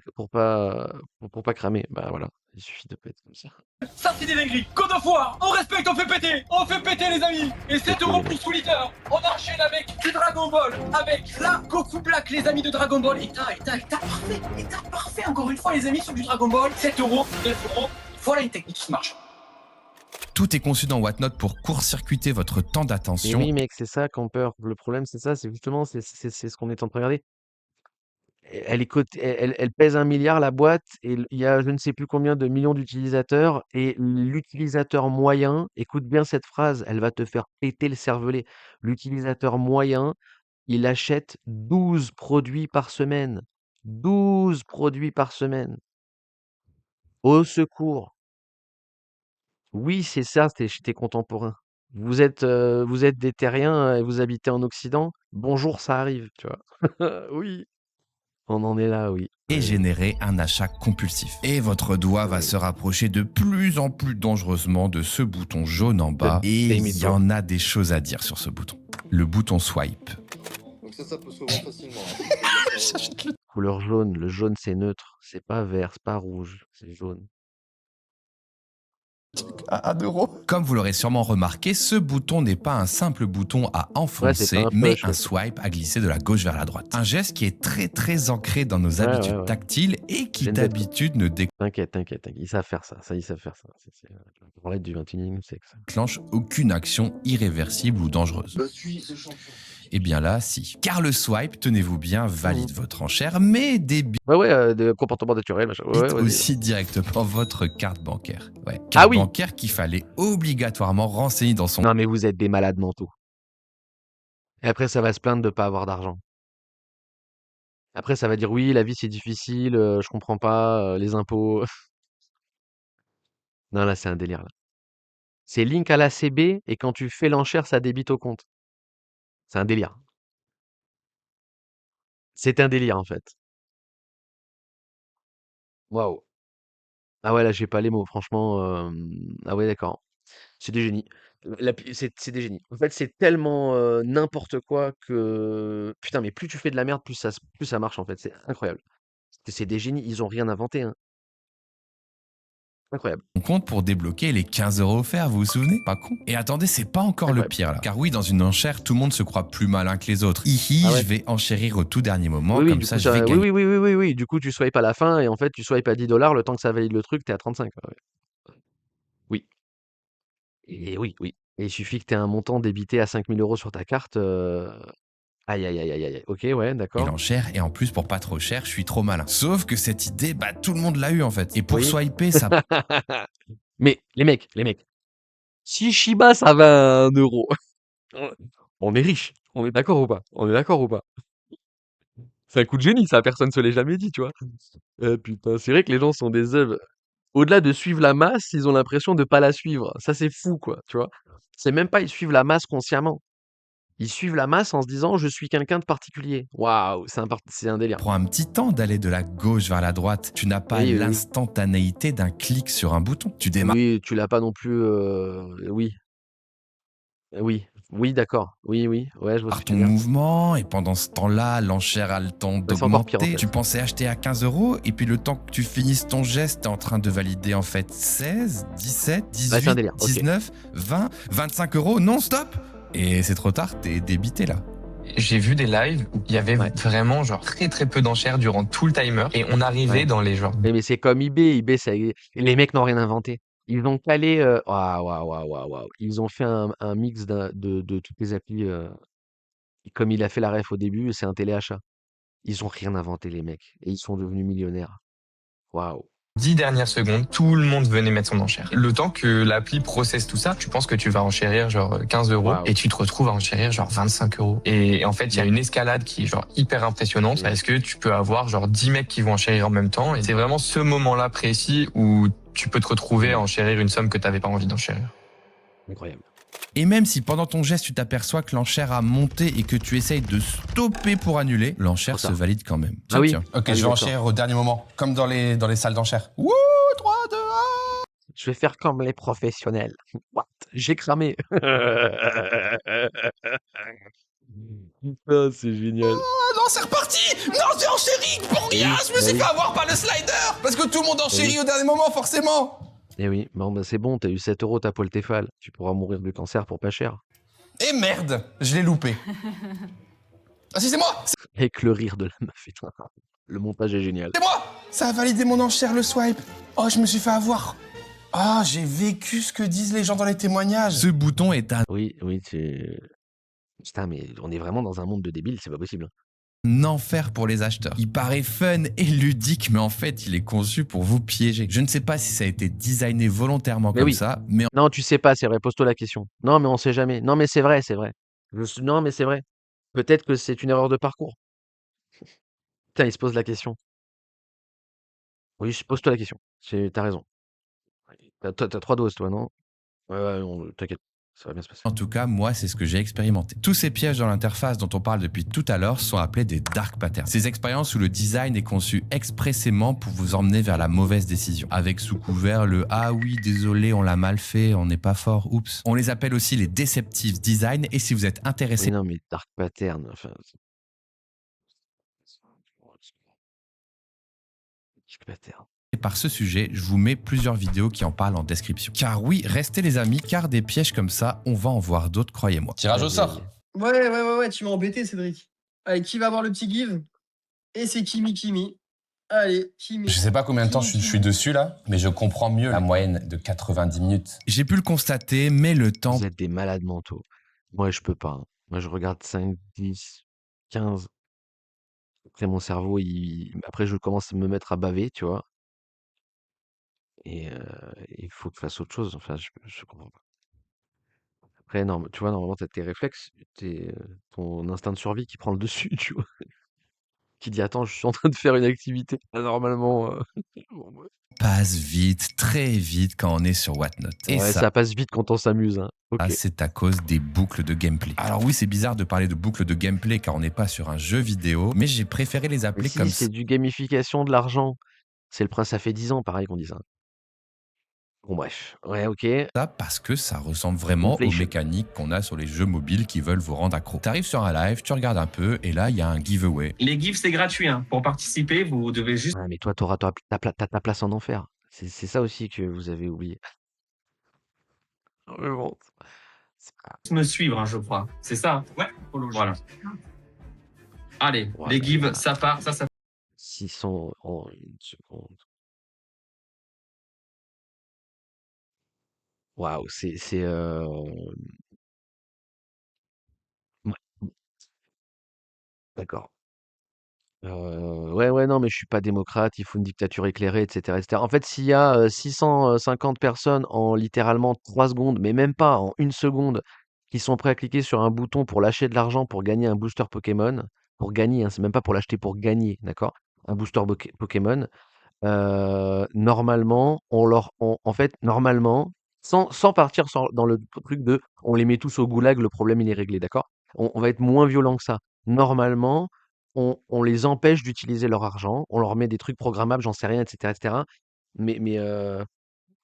cramer? Bah voilà, il suffit de pas être comme ça. Ça c'est des dingueries. God of War. On respecte, on fait péter. On fait péter les amis. Et 7 euros plus sous liter. On enchaîne avec du Dragon Ball. Avec la Goku Black, les amis de Dragon Ball. État parfait. État parfait. Encore une fois les amis sur du Dragon Ball. 7 euros, 9 euros. Voilà une technique qui marche. Tout est conçu dans Whatnot pour court-circuiter votre temps Mais d'attention. oui, mec, c'est ça, Camper. Le problème, c'est ça, c'est justement, c'est ce qu'on est en train de regarder. Elle pèse 1 milliard la boîte et il y a je ne sais plus combien de millions d'utilisateurs et l'utilisateur moyen, écoute bien cette phrase, elle va te faire péter le cervelet. L'utilisateur moyen, il achète 12 produits par semaine. 12 produits par semaine. Au secours. Oui, c'est ça, chez tes contemporains. Vous êtes des terriens et vous habitez en Occident. Bonjour, ça arrive, tu vois. Oui, on en est là, oui. Et générer un achat compulsif. Et votre doigt va se rapprocher de plus en plus dangereusement de ce bouton jaune en bas. Et il y en a des choses à dire sur ce bouton. Le bouton swipe. Donc ça peut souvent facilement. Couleur jaune. Le jaune, c'est neutre. C'est pas vert, c'est pas rouge, c'est jaune. À 1 euro. Comme vous l'aurez sûrement remarqué, ce bouton n'est pas un simple bouton à enfoncer, pas un mais push, un ouais. swipe à glisser de la gauche vers la droite. Un geste qui est très très ancré dans nos habitudes ouais. tactiles et qui J'aime bien. d'habitude ne T'inquiète. Ils savent faire ça. Ils savent faire ça. C'est la branlette du 21e siècle, ça. déclenche aucune action irréversible ou dangereuse. Je suis ce champion. Eh bien là, si. Car le swipe, tenez-vous bien, valide votre enchère, mais débite Ouais, de comportement naturel, machin. Ouais, vas-y. aussi directement votre carte bancaire. Ouais, carte Ah oui. bancaire qu'il fallait obligatoirement renseigner dans son Non, mais vous êtes des malades mentaux. Et après, ça va se plaindre de pas avoir d'argent. Après, ça va dire oui, la vie c'est difficile, je comprends pas, les impôts. Non, là, c'est un délire, là. C'est link à la CB et quand tu fais l'enchère, ça débite au compte. C'est un délire. C'est un délire, en fait. Waouh. Ah ouais, là, j'ai pas les mots, franchement. Ah ouais, d'accord. C'est des génies. C'est des génies. En fait, c'est tellement n'importe quoi que. Putain, mais plus tu fais de la merde, plus ça marche, en fait. C'est incroyable. C'est des génies, ils ont rien inventé, hein. Incroyable. compte pour débloquer les 15 euros offerts, vous vous souvenez? Pas con. Et attendez, c'est pas encore le pire là. Car oui, dans une enchère, tout le monde se croit plus malin que les autres. Hihi, Ah ouais. je vais enchérir au tout dernier moment, Oui, comme du ça coup, je vais gagner. oui. Du coup, tu swipes à la fin et en fait, tu swipes à 10 $, le temps que ça valide le truc, t'es à 35. Ouais. Oui. Et oui. Et il suffit que tu aies un montant débité à 5000 € sur ta carte. Aïe, aïe, aïe, aïe, aïe. Ok, ouais, Et d'accord. l'enchère, et en plus pour pas trop cher, je suis trop malin. Sauf que cette idée, bah tout le monde l'a eu en fait. Et pour Oui. swiper, ça Mais les mecs, si Shiba ça va à 1 euro, on est riche. On est d'accord ou pas? C'est un coup de génie, ça, personne se l'est jamais dit, tu vois. Putain, c'est vrai que les gens sont des œuvres. Au-delà de suivre la masse, ils ont l'impression de pas la suivre. Ça, c'est fou, quoi, tu vois. C'est même pas ils suivent la masse consciemment. Ils suivent la masse en se disant je suis quelqu'un de particulier. Waouh, c'est un délire. prend un petit temps d'aller de la gauche vers la droite. Tu n'as pas Oui. l'instantanéité d'un clic sur un bouton. Tu démarres Oui, tu l'as pas non plus. Oui. Oui, d'accord. Oui, ouais, je vois ce par que ton tu veux dire. mouvement et pendant ce temps-là, l'enchère a le temps C'est encore pire, en d'augmenter. fait. Tu pensais acheter à 15 euros et puis le temps que tu finisses ton geste, t'es en train de valider en fait 16, 17, Ouais, c'est un 18, délire, ok. 19, 20, 25 euros non stop. Et c'est trop tard, t'es débité là. J'ai vu des lives où il y avait Ouais. vraiment genre très très peu d'enchères durant tout le timer et on arrivait Ouais. dans les genres Mais c'est comme eBay. eBay, les mecs n'ont rien inventé. Ils ont calé. Waouh. Ils ont fait un mix de toutes les applis. Comme il a fait la ref au début, c'est un téléachat. Ils ont rien inventé, les mecs. Et ils sont devenus millionnaires. Waouh. 10 dernières secondes, tout le monde venait mettre son enchère. Le temps que l'appli processe tout ça, tu penses que tu vas enchérir genre 15 euros Waouh. et tu te retrouves à enchérir genre 25 euros. Et en fait, il y a une escalade qui est genre hyper impressionnante parce que tu peux avoir genre 10 mecs qui vont enchérir en même temps. Et c'est vraiment ce moment-là précis où tu peux te retrouver à enchérir une somme que tu n'avais pas envie d'enchérir. Incroyable. Et même si pendant ton geste, tu t'aperçois que l'enchère a monté et que tu essayes de stopper pour annuler, l'enchère Trop se tard. valide quand même. Ah oui. Ok, Ah je oui, vais d'accord. enchérir au dernier moment, comme dans les salles d'enchères. Wouh, 3, 2, 1. Je vais faire comme les professionnels. What? J'ai cramé. Ah, c'est génial. Ah non, c'est reparti. Non, j'ai enchéri pour rien. Je me suis fait avoir par le slider. Parce que tout le monde enchérit au dernier moment, forcément. Eh oui, bon, bah, c'est bon, t'as eu 7 euros, t'as Paul Tefal. Tu pourras mourir du cancer pour pas cher. Et merde, je l'ai loupé. Ah si, c'est moi. Avec le rire de la meuf, putain. Le montage est génial. C'est moi. Ça a validé mon enchère, le swipe. Oh, je me suis fait avoir. Ah, j'ai vécu ce que disent les gens dans les témoignages. Ce bouton est un Oui, oui, c'est... Putain, mais on est vraiment dans un monde de débiles, c'est pas possible. enfer pour les acheteurs. Il paraît fun et ludique, mais en fait, il est conçu pour vous piéger. Je ne sais pas si ça a été designé volontairement Mais comme oui. ça, mais Non, tu sais pas, c'est vrai, pose-toi la question. Non, mais on sait jamais. Non, mais c'est vrai, c'est vrai. Non, mais c'est vrai. Peut-être que c'est une erreur de parcours. Putain, il se pose la question. Oui, pose-toi la question. T'as raison. T'as 3 doses, toi, non? Ouais, t'inquiète, ça va bien se passer. en tout cas, moi, c'est ce que j'ai expérimenté. Tous ces pièges dans l'interface dont on parle depuis tout à l'heure sont appelés des dark patterns. Ces expériences où le design est conçu expressément pour vous emmener vers la mauvaise décision. Avec sous couvert le « Ah oui, désolé, on l'a mal fait, on n'est pas fort, oups ». On les appelle aussi les deceptive design, et si vous êtes intéressé Oui, non, mais dark pattern, enfin... Dark pattern. par ce sujet, je vous mets plusieurs vidéos qui en parlent en description. Car oui, restez les amis, car des pièges comme ça, on va en voir d'autres, croyez-moi. Tirage au sort. Ouais, tu m'as embêté, Cédric. Allez, qui va avoir le petit give? Et c'est Kimi. Allez, Kimi. Je sais pas combien de temps je suis dessus là, mais je comprends mieux la moyenne de 90 minutes. J'ai pu le constater, mais le temps Vous êtes des malades mentaux. Moi, je peux pas. Hein. Moi, je regarde 5, 10, 15. Après, mon cerveau, après, je commence à me mettre à baver, tu vois. Et il faut que je fasse autre chose. Enfin, je comprends pas. Après, non, tu vois, normalement, t'as tes réflexes, ton instinct de survie qui prend le dessus, tu vois. Qui dit, attends, je suis en train de faire une activité. Ah, normalement, bon, ouais. passe vite, très vite quand on est sur Whatnot. Et Ouais, ça passe vite quand on s'amuse. Hein. Ok. c'est à cause des boucles de gameplay. Alors oui, c'est bizarre de parler de boucles de gameplay car on n'est pas sur un jeu vidéo, mais j'ai préféré les Mais appeler si, comme c'est du gamification de l'argent. C'est le prince, ça fait 10 ans, pareil qu'on dit ça. Bon, bref. Ouais, ok. ça parce que ça ressemble vraiment aux Inflation. mécaniques qu'on a sur les jeux mobiles qui veulent vous rendre accro. T'arrives sur un live, tu regardes un peu et là, il y a un giveaway. Les gifs, c'est gratuit. Hein. Pour participer, vous devez juste Ah, mais toi, t'auras ta place en enfer. C'est ça aussi que vous avez oublié. Mais bon, c'est pas- me suivre, hein, je crois. C'est ça? Ouais. Voilà. Allez, Ouais, les bah, gives, voilà. ça part. Ça 600 en une seconde. Waouh, ouais, d'accord. Ouais, non, mais je suis pas démocrate, il faut une dictature éclairée, et cetera. En fait, s'il y a 650 personnes en littéralement 3 secondes, mais même pas en 1 seconde, qui sont prêts à cliquer sur un bouton pour lâcher de l'argent pour gagner un booster Pokémon, pour gagner, hein, c'est même pas pour l'acheter, pour gagner, d'accord? Un booster Pokémon, normalement, en fait, normalement, sans partir dans le truc de on les met tous au goulag, le problème il est réglé, d'accord? On va être moins violent que ça. Normalement, on les empêche d'utiliser leur argent, on leur met des trucs programmables, j'en sais rien, et cetera. Mais, mais, euh,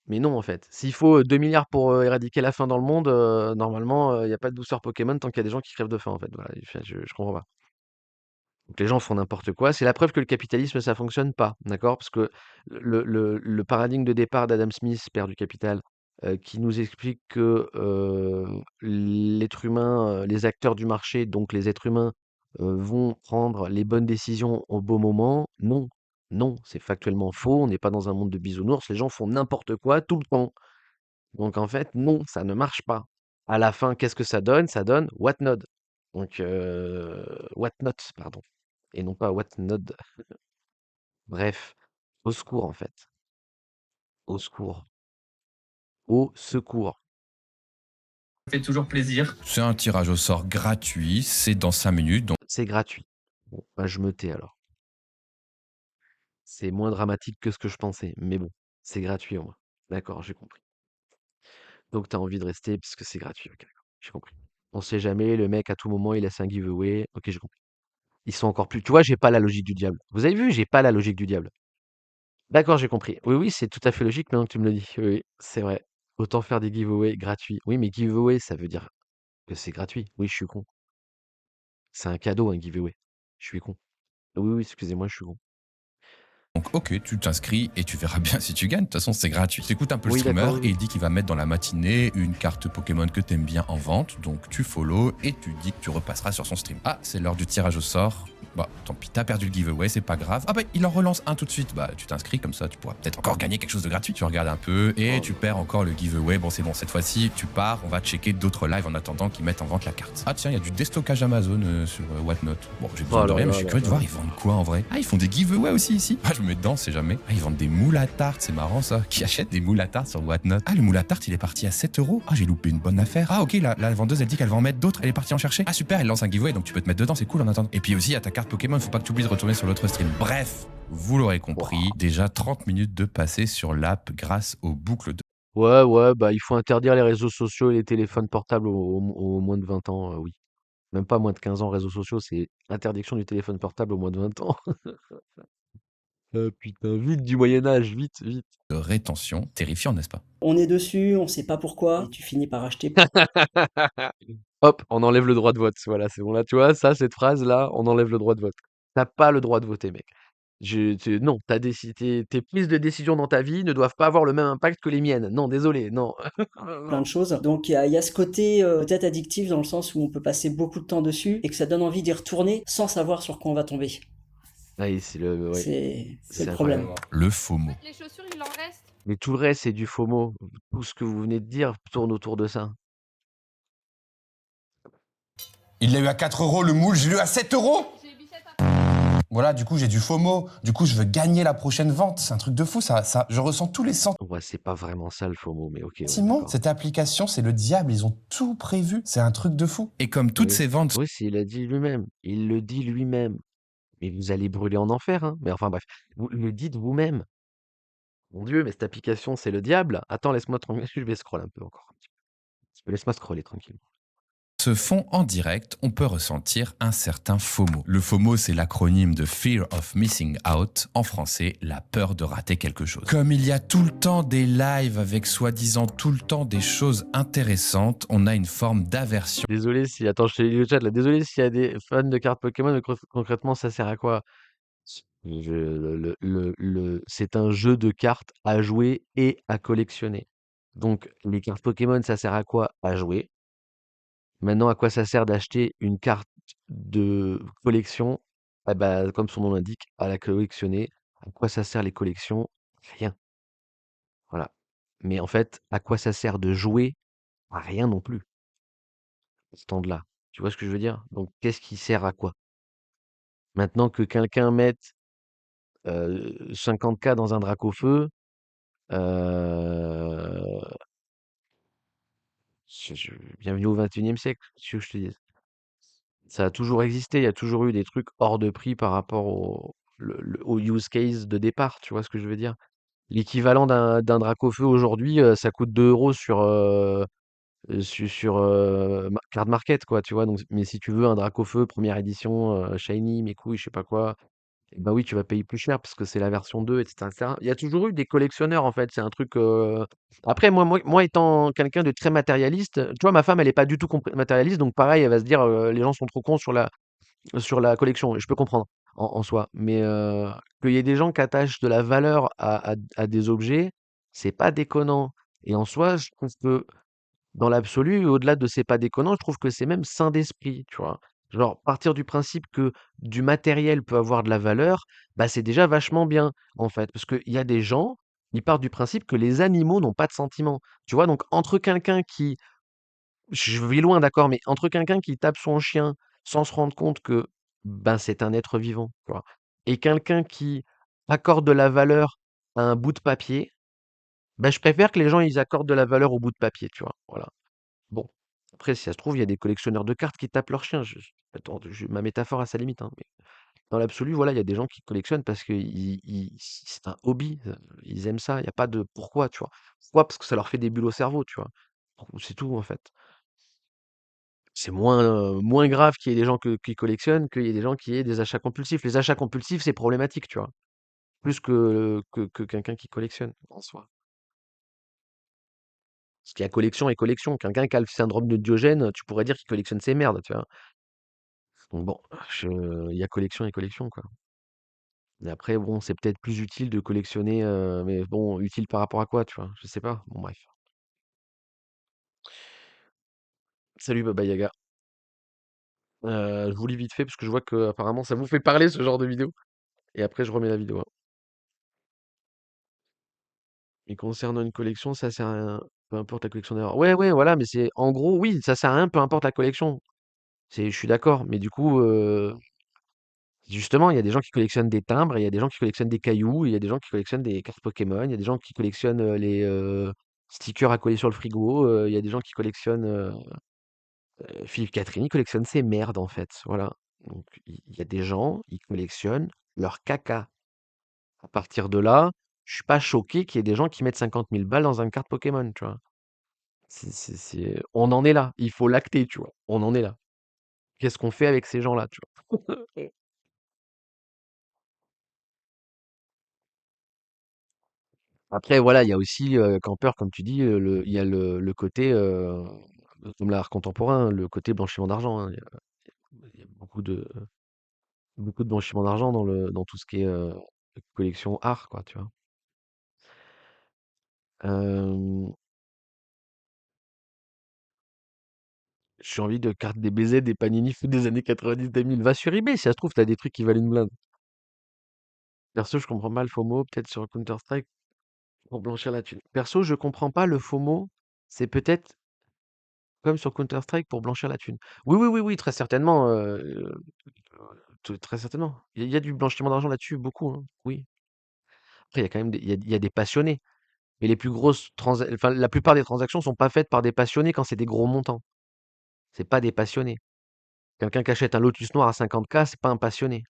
mais non, en fait. S'il faut 2 milliards pour éradiquer la faim dans le monde, normalement, il n'y a pas de booster Pokémon tant qu'il y a des gens qui crèvent de faim, en fait. Voilà, enfin, je comprends pas. Donc les gens font n'importe quoi. C'est la preuve que le capitalisme, ça fonctionne pas, d'accord? Parce que le paradigme de départ d'Adam Smith, père du capital, qui nous explique que l'être humain, les acteurs du marché, donc les êtres humains, vont prendre les bonnes décisions au bon moment. Non, non, c'est factuellement faux. On n'est pas dans un monde de bisounours. Les gens font n'importe quoi tout le temps. Donc en fait, non, ça ne marche pas. À la fin, qu'est-ce que ça donne? Ça donne Whatnode. Donc Whatnot, pardon. Et non pas Whatnode. Bref, au secours en fait. Au secours. Au secours. Ça fait toujours plaisir. C'est un tirage au sort gratuit, c'est dans 5 minutes, donc C'est gratuit. Bon, bah, je me tais alors. C'est moins dramatique que ce que je pensais, mais bon, c'est gratuit au moins. D'accord, j'ai compris. Donc t'as envie de rester parce que c'est gratuit. Ok, d'accord, j'ai compris. On sait jamais, le mec à tout moment il laisse un giveaway. Ok, j'ai compris. Ils sont encore plus. Tu vois, j'ai pas la logique du diable. Vous avez vu, j'ai pas la logique du diable. D'accord, j'ai compris. Oui, oui, c'est tout à fait logique maintenant que tu me le dis. Oui, oui, c'est vrai. Autant faire des giveaways gratuits. Oui, mais giveaway, ça veut dire que c'est gratuit. Oui, je suis con. C'est un cadeau, un giveaway. Je suis con. Oui, oui, excusez-moi, je suis con. ok, tu t'inscris et tu verras bien si tu gagnes. De toute façon, c'est gratuit. Tu écoutes un peu le Oui, streamer d'accord, oui, et oui. il dit qu'il va mettre dans la matinée une carte Pokémon que t'aimes bien en vente. Donc tu follow et tu dis que tu repasseras sur son stream. Ah, c'est l'heure du tirage au sort. Bah, tant pis, t'as perdu le giveaway, c'est pas grave. Ah bah, il en relance un tout de suite. Bah, tu t'inscris comme ça, tu pourras peut-être encore gagner quelque chose de gratuit. Tu regardes un peu et tu perds encore le giveaway. Bon, c'est bon, cette fois-ci, tu pars. On va checker d'autres lives en attendant qu'ils mettent en vente la carte. Ah tiens, il y a du déstockage Amazon sur Whatnot. Bon, j'ai besoin Oh de là rien, mais là je suis là curieux de là. voir, ils vendent quoi en vrai. Ah, ils font des giveaways aussi ici. Ah, je me mets dedans, c'est jamais. Ah, ils vendent des moules à tarte, c'est marrant ça. Qui achète des moules à tarte sur Whatnot? Ah, le moule à tarte, il est parti à 7 euros. Ah, j'ai loupé une bonne affaire. Ah, ok, la vendeuse, elle dit qu'elle va en mettre d'autres. Elle est partie en chercher. Ah, super, elle lance un giveaway, donc tu peux te mettre dedans, c'est cool en attendant. Et puis aussi, à ta carte Pokémon, faut pas que tu oublies de retourner sur l'autre stream. Bref, vous l'aurez compris, déjà 30 minutes de passer sur l'app grâce aux boucles de. Ouais, ouais, bah il faut interdire les réseaux sociaux et les téléphones portables aux moins de 20 ans, oui. Même pas moins de 15 ans, réseaux sociaux, c'est interdiction du téléphone portable aux moins de 20 ans. Putain, vite du Moyen-Âge, vite, vite. De rétention. Terrifiant, n'est-ce pas? On est dessus, on sait pas pourquoi, et tu finis par acheter. Hop, on enlève le droit de vote. Voilà, c'est bon. Là, tu vois, ça, cette phrase-là, on enlève le droit de vote. T'as pas le droit de voter, mec. Non, tes prises de décision dans ta vie ne doivent pas avoir le même impact que les miennes. Non, désolé, non. Plein de choses. Donc il y a ce côté peut-être addictif dans le sens où on peut passer beaucoup de temps dessus et que ça donne envie d'y retourner sans savoir sur quoi on va tomber. Ouais, ouais, C'est le problème. incroyable. Le FOMO. Les chaussures, il en reste. Mais tout le reste, c'est du FOMO. Tout ce que vous venez de dire tourne autour de ça. Il l'a eu à 4 euros le moule, je l'ai eu à 7 euros. J'ai Bichette à... Voilà, du coup, j'ai du FOMO. Du coup, je veux gagner la prochaine vente. C'est un truc de fou, ça. Je ressens tous les Ouais, c'est pas vraiment ça le FOMO, mais ok. Ouais, sentiments. d'accord. Cette application, c'est le diable. Ils ont tout prévu. C'est un truc de fou. Et comme toutes Oui. ces ventes Oui, il a dit lui-même. Il le dit lui-même. Mais vous allez brûler en enfer, hein. Mais enfin, bref. Vous le dites vous-même. Mon Dieu, mais cette application, c'est le diable. Attends, laisse-moi tranquille. Je vais scroller un peu encore. Un petit peu. Laisse-moi scroller tranquillement. se font en direct, on peut ressentir un certain FOMO. Le FOMO, c'est l'acronyme de Fear of Missing Out, en français, la peur de rater quelque chose. Comme il y a tout le temps des lives avec soi-disant tout le temps des choses intéressantes, on a une forme d'aversion. Désolé si... Attends, je te lis le chat là. Désolé s'il y a des fans de cartes Pokémon, mais concrètement, ça sert à quoi? C'est un jeu de cartes à jouer et à collectionner. Donc, les cartes Pokémon, ça sert à quoi? À jouer. Maintenant, à quoi ça sert d'acheter une carte de collection? Ah bah, comme son nom l'indique, à la collectionner. À quoi ça sert les collections? Rien. Voilà. Mais en fait, à quoi ça sert de jouer? À rien non plus. Ce stand-là. Tu vois ce que je veux dire? Donc, qu'est-ce qui sert à quoi? Maintenant que quelqu'un mette 50K dans un Dracofeu, euh, bienvenue au 21e siècle, si tu veux que je te dise. Ça a toujours existé, il y a toujours eu des trucs hors de prix par rapport au use case de départ, tu vois ce que je veux dire? L'équivalent d'un Dracofeu aujourd'hui, ça coûte 2 euros sur Card Market, quoi, tu vois? Donc, mais si tu veux un Dracofeu première édition, shiny, mes couilles, je sais pas quoi, et bah oui, tu vas payer plus cher parce que c'est la version 2, etc., etc. Il y a toujours eu des collectionneurs, en fait, c'est un truc. Après, moi étant quelqu'un de très matérialiste, tu vois, ma femme, elle est pas du tout matérialiste, donc pareil, elle va se dire les gens sont trop cons sur la collection. Et je peux comprendre en soi, mais qu'il y ait des gens qui attachent de la valeur à des objets, c'est pas déconnant. Et en soi, je trouve que dans l'absolu, au-delà de c'est pas déconnant, je trouve que c'est même sain d'esprit, tu vois? Genre, partir du principe que du matériel peut avoir de la valeur, bah, c'est déjà vachement bien, en fait. Parce qu'il y a des gens, ils partent du principe que les animaux n'ont pas de sentiments. Tu vois? Donc, entre quelqu'un qui je vais loin, d'accord, mais entre quelqu'un qui tape son chien sans se rendre compte que, ben, c'est un être vivant, tu vois? Et quelqu'un qui accorde de la valeur à un bout de papier, Bah, je préfère que les gens, ils accordent de la valeur au bout de papier, tu vois? Voilà. Bon. Après, si ça se trouve, il y a des collectionneurs de cartes qui tapent leur chien. Attends, ma métaphore a sa limite, hein, mais dans l'absolu, voilà, il y a des gens qui collectionnent parce que c'est un hobby. Ils aiment ça. Il n'y a pas de pourquoi, tu vois? Pourquoi? Parce que ça leur fait des bulles au cerveau, tu vois? C'est tout, en fait. C'est moins grave qu'il y ait des gens qui collectionnent qu'il y ait des gens qui aient des achats compulsifs. Les achats compulsifs, c'est problématique, tu vois? Plus que quelqu'un qui collectionne, en soi. Parce qu'il y a collection et collection. Quelqu'un qui a le syndrome de Diogène, tu pourrais dire qu'il collectionne ses merdes, tu vois? Donc bon, il y a collection et collection, quoi. Et après, bon, c'est peut-être plus utile de collectionner, mais bon, utile par rapport à quoi, tu vois? Je sais pas. Bon, bref. Salut Baba Yaga. Je vous lis vite fait parce que je vois que apparemment ça vous fait parler ce genre de vidéo. Et après, je remets la vidéo, hein. Et concernant une collection, ça sert à rien. Peu importe la collection d'ailleurs. Ouais, ouais, voilà, mais c'est en gros, oui, ça sert à rien, peu importe la collection. Je suis d'accord, mais du coup, justement, il y a des gens qui collectionnent des timbres, il y a des gens qui collectionnent des cailloux, il y a des gens qui collectionnent des cartes Pokémon, il y a des gens qui collectionnent les stickers à coller sur le frigo, il y a des gens qui collectionnent. Philippe Catherine, il collectionne ses merdes en fait. Voilà. Donc il y a des gens, ils collectionnent leur caca. À partir de là, je suis pas choqué qu'il y ait des gens qui mettent 50 000 balles dans une carte Pokémon, tu vois. On en est là. Il faut l'acter, tu vois. On en est là. Qu'est-ce qu'on fait avec ces gens-là, tu vois? Après, voilà, il y a aussi, Camper, comme tu dis, il y a le côté, comme l'art contemporain, le côté blanchiment d'argent, hein. Il y a beaucoup de blanchiment d'argent dans tout ce qui est collection art, quoi, tu vois. Euh, j'ai envie de cartes des BZ, des Panini Foot des années 90-2000. Va sur eBay, si ça se trouve, t'as des trucs qui valent une blinde. Perso, je comprends pas le FOMO, peut-être sur Counter-Strike pour blanchir la thune. Perso, je comprends pas le FOMO, c'est peut-être comme sur Counter-Strike pour blanchir la thune. Oui, oui, oui, oui, très certainement. Très certainement. Il y a du blanchiment d'argent là-dessus, beaucoup, hein, oui. Après, il y a quand même il y a des passionnés. Mais les plus grosses enfin, la plupart des transactions sont pas faites par des passionnés quand c'est des gros montants. C'est pas des passionnés. Quelqu'un qui achète un Lotus noir à 50K, c'est pas un passionné.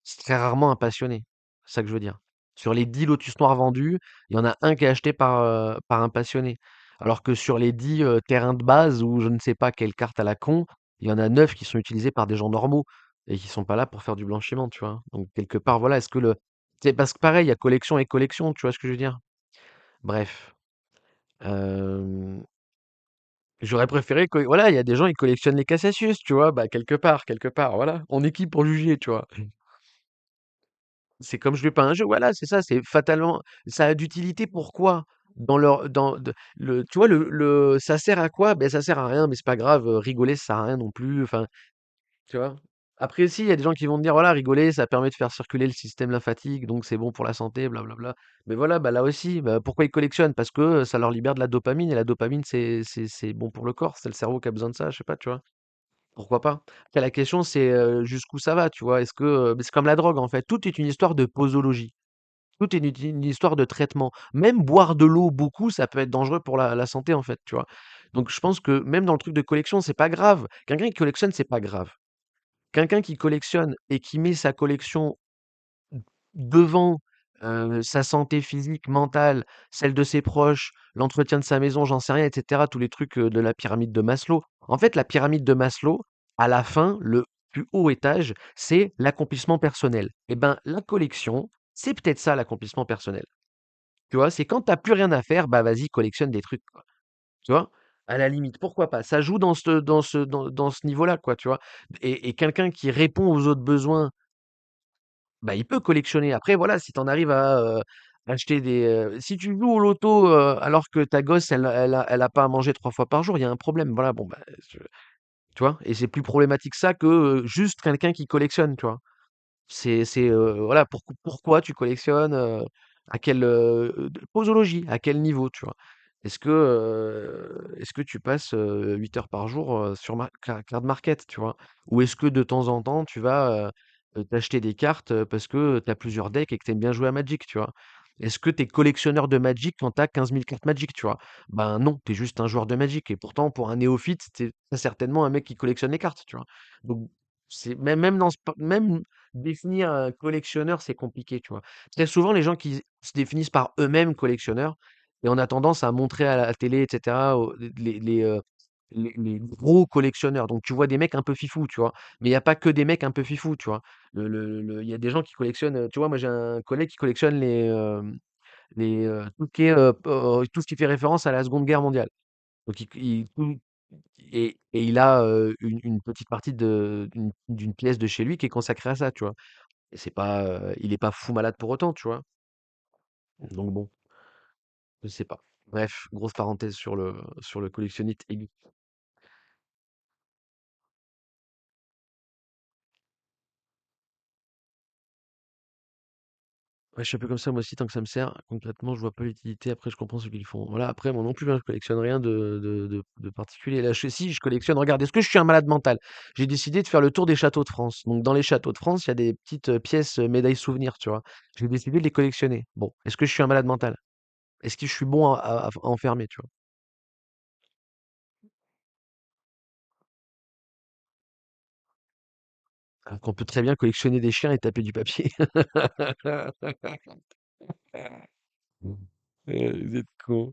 C'est très rarement un passionné. C'est ça que je veux dire. Sur les 10 Lotus noirs vendus, il y en a un qui est acheté par un passionné. Alors que sur les 10 terrains de base ou je ne sais pas quelle carte à la con, il y en a 9 qui sont utilisés par des gens normaux et qui sont pas là pour faire du blanchiment, tu vois. Donc quelque part, voilà, est-ce que le. C'est parce que pareil, il y a collection et collection, tu vois ce que je veux dire? Bref. Euh, J'aurais préféré que voilà, il y a des gens, ils collectionnent les Cassius, tu vois? Bah, quelque part, voilà. On est qui pour juger, tu vois? C'est comme je jouais pas à un jeu, voilà, c'est ça, c'est fatalement ça a d'utilité pourquoi? Tu vois, ça sert à quoi? Ben ça sert à rien, mais c'est pas grave, rigoler, ça sert à rien non plus, enfin, tu vois? Après si, il y a des gens qui vont me dire: «Voilà, rigoler, ça permet de faire circuler le système lymphatique, donc c'est bon pour la santé, blablabla». Mais voilà, bah, là aussi, bah, pourquoi ils collectionnent? Parce que, ça leur libère de la dopamine et la dopamine, c'est bon pour le corps, c'est le cerveau qui a besoin de ça, je sais pas, tu vois? Pourquoi pas? Après la question c'est, jusqu'où ça va, tu vois? Est-ce que, mais c'est comme la drogue en fait, tout est une histoire de posologie. Tout est une histoire de traitement. Même boire de l'eau beaucoup, ça peut être dangereux pour la santé en fait, tu vois? Donc je pense que même dans le truc de collection, c'est pas grave. Quelqu'un qui collectionne, c'est pas grave. Quelqu'un qui collectionne et qui met sa collection devant, sa santé physique, mentale, celle de ses proches, l'entretien de sa maison, j'en sais rien et cetera, tous les trucs, de la pyramide de Maslow. En fait, la pyramide de Maslow, à la fin, le plus haut étage, c'est l'accomplissement personnel. Et ben, la collection, c'est peut-être ça l'accomplissement personnel. Tu vois? C'est quand tu plus rien à faire, bah, vas-y collectionne des trucs, quoi. Tu vois? À la limite, pourquoi pas? Ça joue dans ce niveau-là, quoi, tu vois? Et quelqu'un qui répond aux autres besoins, bah, il peut collectionner. Après, voilà, si tu en arrives à, acheter si tu joues au loto, alors que ta gosse, elle a pas à manger 3 fois par jour, il y a un problème. Voilà, bon, bah, je tu vois? Et c'est plus problématique ça que, juste quelqu'un qui collectionne, tu vois? Voilà, pourquoi tu collectionnes, à quelle, posologie, à quel niveau, tu vois? Est-ce que tu passes, 8 heures par jour, sur Card Market, tu vois? Ou est-ce que de temps en temps, tu vas, t'acheter des cartes, parce que tu as plusieurs decks et que tu aimes bien jouer à Magic, tu vois? Est-ce que tu es collectionneur de Magic quand tu as 15 000 cartes Magic, tu vois? Ben non, tu es juste un joueur de Magic et pourtant pour un néophyte, c'est très certainement un mec qui collectionne les cartes, tu vois? Donc c'est même dans ce p même définir un collectionneur, c'est compliqué, tu vois? Très souvent, les gens qui se définissent par eux-mêmes collectionneurs et on a tendance à montrer à la télé et cetera, les gros collectionneurs. Donc tu vois des mecs un peu fifous, tu vois? Mais il y a pas que des mecs un peu fifous, tu vois? Il y a des gens qui collectionnent, tu vois? Moi, j'ai un collègue qui collectionne tout ce qui fait référence à la Seconde Guerre mondiale. Donc il a, une petite partie d'une pièce de chez lui qui est consacrée à ça, tu vois? Et c'est pas, il est pas fou malade pour autant, tu vois? Donc bon, je sais pas. Bref, grosse parenthèse sur le collectionnite aigu. Ouais, je suis un peu comme ça, moi aussi, tant que ça me sert. Concrètement, je vois pas l'utilité. Après, je comprends ce qu'ils font. Voilà, après, moi non plus, hein, je collectionne rien de particulier. Là, si, je collectionne. Regarde, est-ce que je suis un malade mental? J'ai décidé de faire le tour des châteaux de France. Donc, dans les châteaux de France, il y a des petites pièces médailles souvenirs, tu vois. J'ai décidé de les collectionner. Bon, est-ce que je suis un malade mental? Est-ce que je suis bon à enfermer, tu vois? Alors qu'on peut très bien collectionner des chiens et taper du papier. Vous êtes con.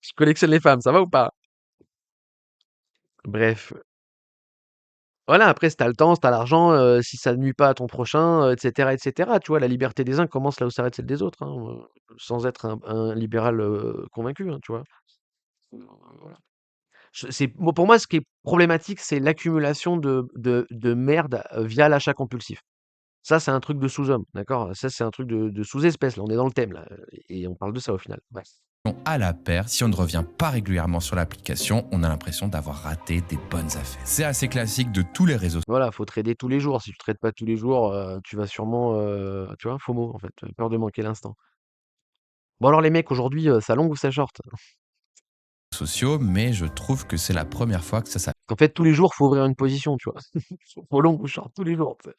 Je collectionne les femmes, ça va ou pas? Bref. Voilà, après, si tu le temps, si tu l'argent, si ça ne nuit pas à ton prochain, et cetera, et cetera. Tu vois? La liberté des uns commence là où s'arrête celle des autres, hein, sans être un libéral, convaincu, hein, tu vois? Voilà. Moi, pour moi, ce qui est problématique, c'est l'accumulation de merde, via l'achat compulsif. Ça, c'est un truc de sous-homme, d'accord? Ça, c'est un truc de sous-espèce, là, on est dans le thème, là, et on parle de ça au final. Bref. À la paire, si on ne revient pas régulièrement sur l'application, on a l'impression d'avoir raté des bonnes affaires. C'est assez classique de tous les réseaux. Voilà, faut trader tous les jours. Si tu trades pas tous les jours, tu vas sûrement, tu vois? FOMO, en fait, peur de manquer l'instant. Bon alors les mecs, aujourd'hui, ça long ou ça short? Sociaux, mais je trouve que c'est la première fois que ça. En fait, tous les jours, faut ouvrir une position, tu vois? Faut long ou short tous les jours, tu sais?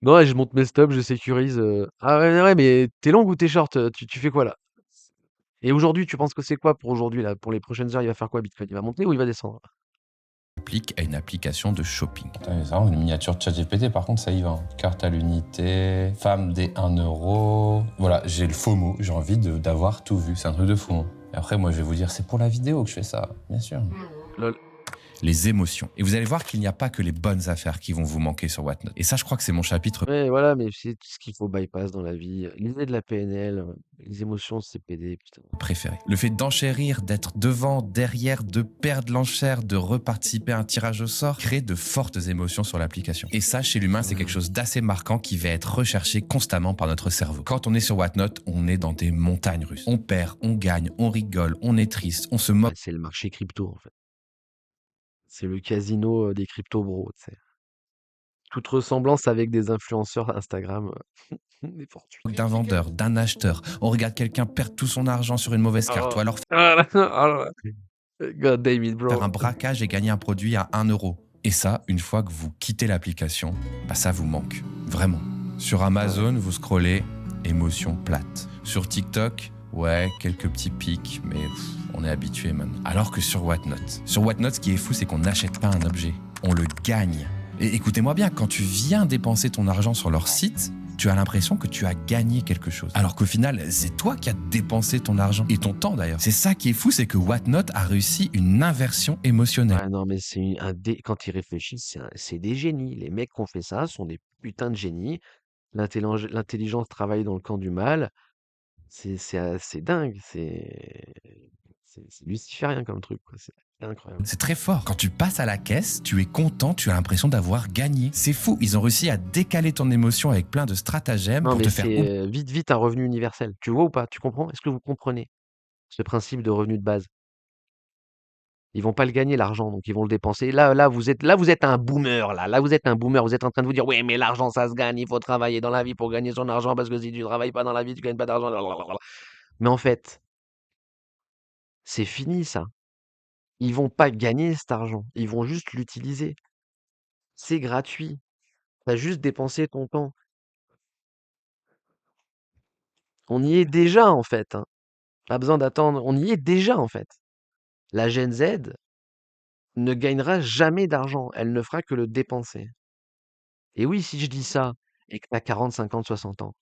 Non, ouais, je monte mes stops, je sécurise, ah ouais, ouais, mais tu long ou tu short? Tu fais quoi là? Et aujourd'hui, tu penses que c'est quoi pour aujourd'hui là? Pour les prochaines heures, il va faire quoi Bitcoin? Il va monter ou il va descendre? Applique à une application de shopping. Putain, c'est vraiment une miniature de ChatGPT, par contre, ça y va. Hein. Carte à l'unité, femme des 1 euro. Voilà, j'ai le FOMO, j'ai envie d'avoir tout vu. C'est un truc de fou. Hein. Et après, moi, je vais vous dire, c'est pour la vidéo que je fais ça, bien sûr. Lol. Les émotions. Et vous allez voir qu'il n'y a pas que les bonnes affaires qui vont vous manquer sur Whatnot. Et ça, je crois que c'est mon chapitre Ouais, voilà, mais c'est tout ce qu'il faut bypass dans la vie. Lisez de la PNL, les émotions, c'est PD, putain. préféré. Le fait d'enchérir, d'être devant, derrière, de perdre l'enchère, de reparticiper à un tirage au sort, crée de fortes émotions sur l'application. Et ça, chez l'humain, c'est quelque chose d'assez marquant qui va être recherché constamment par notre cerveau. Quand on est sur Whatnot, on est dans des montagnes russes. On perd, on gagne, on rigole, on est triste, on se moque. C'est le marché crypto, en fait. C'est le casino, des crypto bros, tu sais. Toute ressemblance avec des influenceurs Instagram, des fortunes. D'un vendeur, d'un acheteur. On regarde quelqu'un perdre tout son argent sur une mauvaise carte ou alors God damn it, bro. faire un braquage et gagner un produit à 1 euro. Et ça, une fois que vous quittez l'application, bah ça vous manque. Vraiment. Sur Amazon, vous scrollez, émotion plate. Sur TikTok, ouais, quelques petits pics, mais on est habitué maintenant. Alors que sur Whatnot, ce qui est fou, c'est qu'on n'achète pas un objet, on le gagne. Et écoutez-moi bien, quand tu viens dépenser ton argent sur leur site, tu as l'impression que tu as gagné quelque chose. Alors qu'au final, c'est toi qui as dépensé ton argent, et ton temps d'ailleurs. C'est ça qui est fou, c'est que Whatnot a réussi une inversion émotionnelle. Ah non, mais quand ils réfléchissent, c'est des génies. Les mecs qui ont fait ça sont des putains de génies. L'intelligence travaille dans le camp du mal. C'est dingue. C'est luciférien comme truc, quoi. C'est incroyable. C'est très fort. Quand tu passes à la caisse, tu es content, tu as l'impression d'avoir gagné. C'est fou, ils ont réussi à décaler ton émotion avec plein de stratagèmes Non, pour mais te faire... c'est vite un revenu universel. Tu vois ou pas? Tu comprends? Est-ce que vous comprenez ce principe de revenu de base? Ils vont pas le gagner l'argent, donc ils vont le dépenser. Là, vous êtes un boomer, là. Là, vous êtes un boomer. Vous êtes en train de vous dire: «Ouais, mais l'argent, ça se gagne. Il faut travailler dans la vie pour gagner son argent parce que si tu travailles pas dans la vie, tu gagnes pas d'argent». Mais en fait, c'est fini ça. Ils vont pas gagner cet argent. Ils vont juste l'utiliser. C'est gratuit. Tu as juste dépensé ton temps. On y est déjà, en fait, hein. Pas besoin d'attendre. On y est déjà, en fait. La Gen Z ne gagnera jamais d'argent. Elle ne fera que le dépenser. Et oui, si je dis ça et que t'as 40, 50, 60 ans,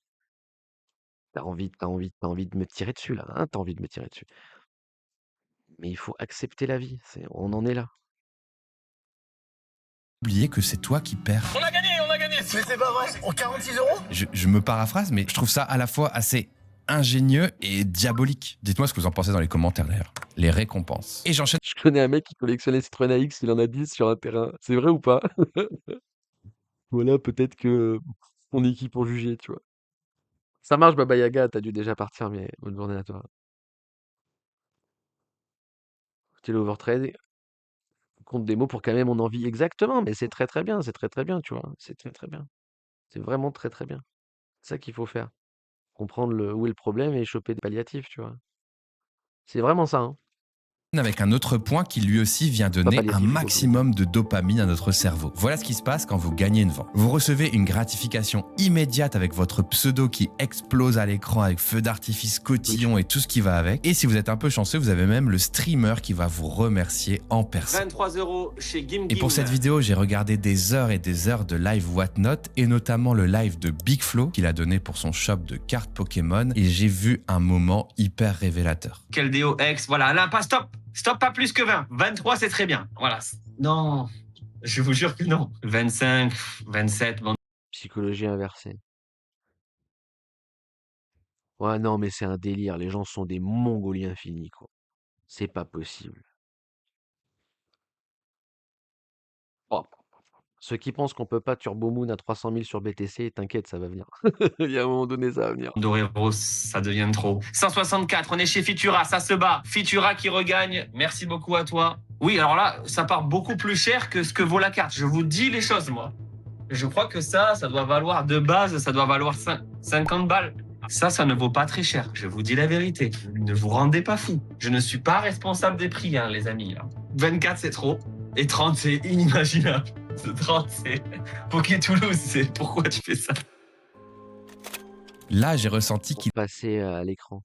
t'as envie de me tirer dessus, là, hein, t'as envie de me tirer dessus. Mais il faut accepter la vie. On en est là. Oublier que c'est toi qui perds. On a gagné. Mais c'est pas vrai, en 46 €? Je me paraphrase, mais je trouve ça à la fois assez ingénieux et diabolique. Dites-moi ce que vous en pensez dans les commentaires d'ailleurs. Les récompenses. Et j'enchaîne. Je connais un mec qui collectionnait Citroën AX, il en a 10 sur un terrain. C'est vrai ou pas? Voilà, peut-être que on est qui pour juger, tu vois. Ça marche, Baba Yaga, t'as dû déjà partir, mais bonne journée à toi. Écoutez l'overtrade, compte des mots pour calmer mon envie. Exactement, mais c'est très bien, tu vois. C'est très bien. C'est vraiment très bien. C'est ça qu'il faut faire. Comprendre où est le problème et choper des palliatifs, tu vois. C'est vraiment ça, hein. Avec un autre point qui lui aussi vient donner un maximum de dopamine à notre cerveau. Voilà ce qui se passe quand vous gagnez une vente. Vous recevez une gratification immédiate avec votre pseudo qui explose à l'écran avec feu d'artifice, cotillon et tout ce qui va avec. Et si vous êtes un peu chanceux, vous avez même le streamer qui va vous remercier en personne. 23 € chez Gim Gim. Et pour cette vidéo, j'ai regardé des heures et des heures de live Whatnot et notamment le live de Big Flo qu'il a donné pour son shop de cartes Pokémon et j'ai vu un moment hyper révélateur. Quel déo ex, voilà, là, pas stop. Stop, pas plus que 20. 23, c'est très bien. Voilà. Non, je vous jure que non. 25, 27, bon. Psychologie inversée. Ouais, non, mais c'est un délire. Les gens sont des Mongoliens finis, quoi. C'est pas possible. Oh. Ceux qui pensent qu'on peut pas Turbo Moon à 300 000 sur BTC, t'inquiète, ça va venir. Il y a un moment donné, ça va venir. Dorero, ça devient trop. 164, on est chez Fitura, ça se bat. Fitura qui regagne, merci beaucoup à toi. Oui, alors là, ça part beaucoup plus cher que ce que vaut la carte. Je vous dis les choses, moi. Je crois que ça doit valoir de base, ça doit valoir 50 balles. Ça ne vaut pas très cher. Je vous dis la vérité. Ne vous rendez pas fou. Je ne suis pas responsable des prix, hein, les amis. 24, c'est trop. Et 30, c'est inimaginable. 30, c'est Poké Toulouse. C'est pourquoi tu fais ça? Là, j'ai ressenti qu'il passait à l'écran.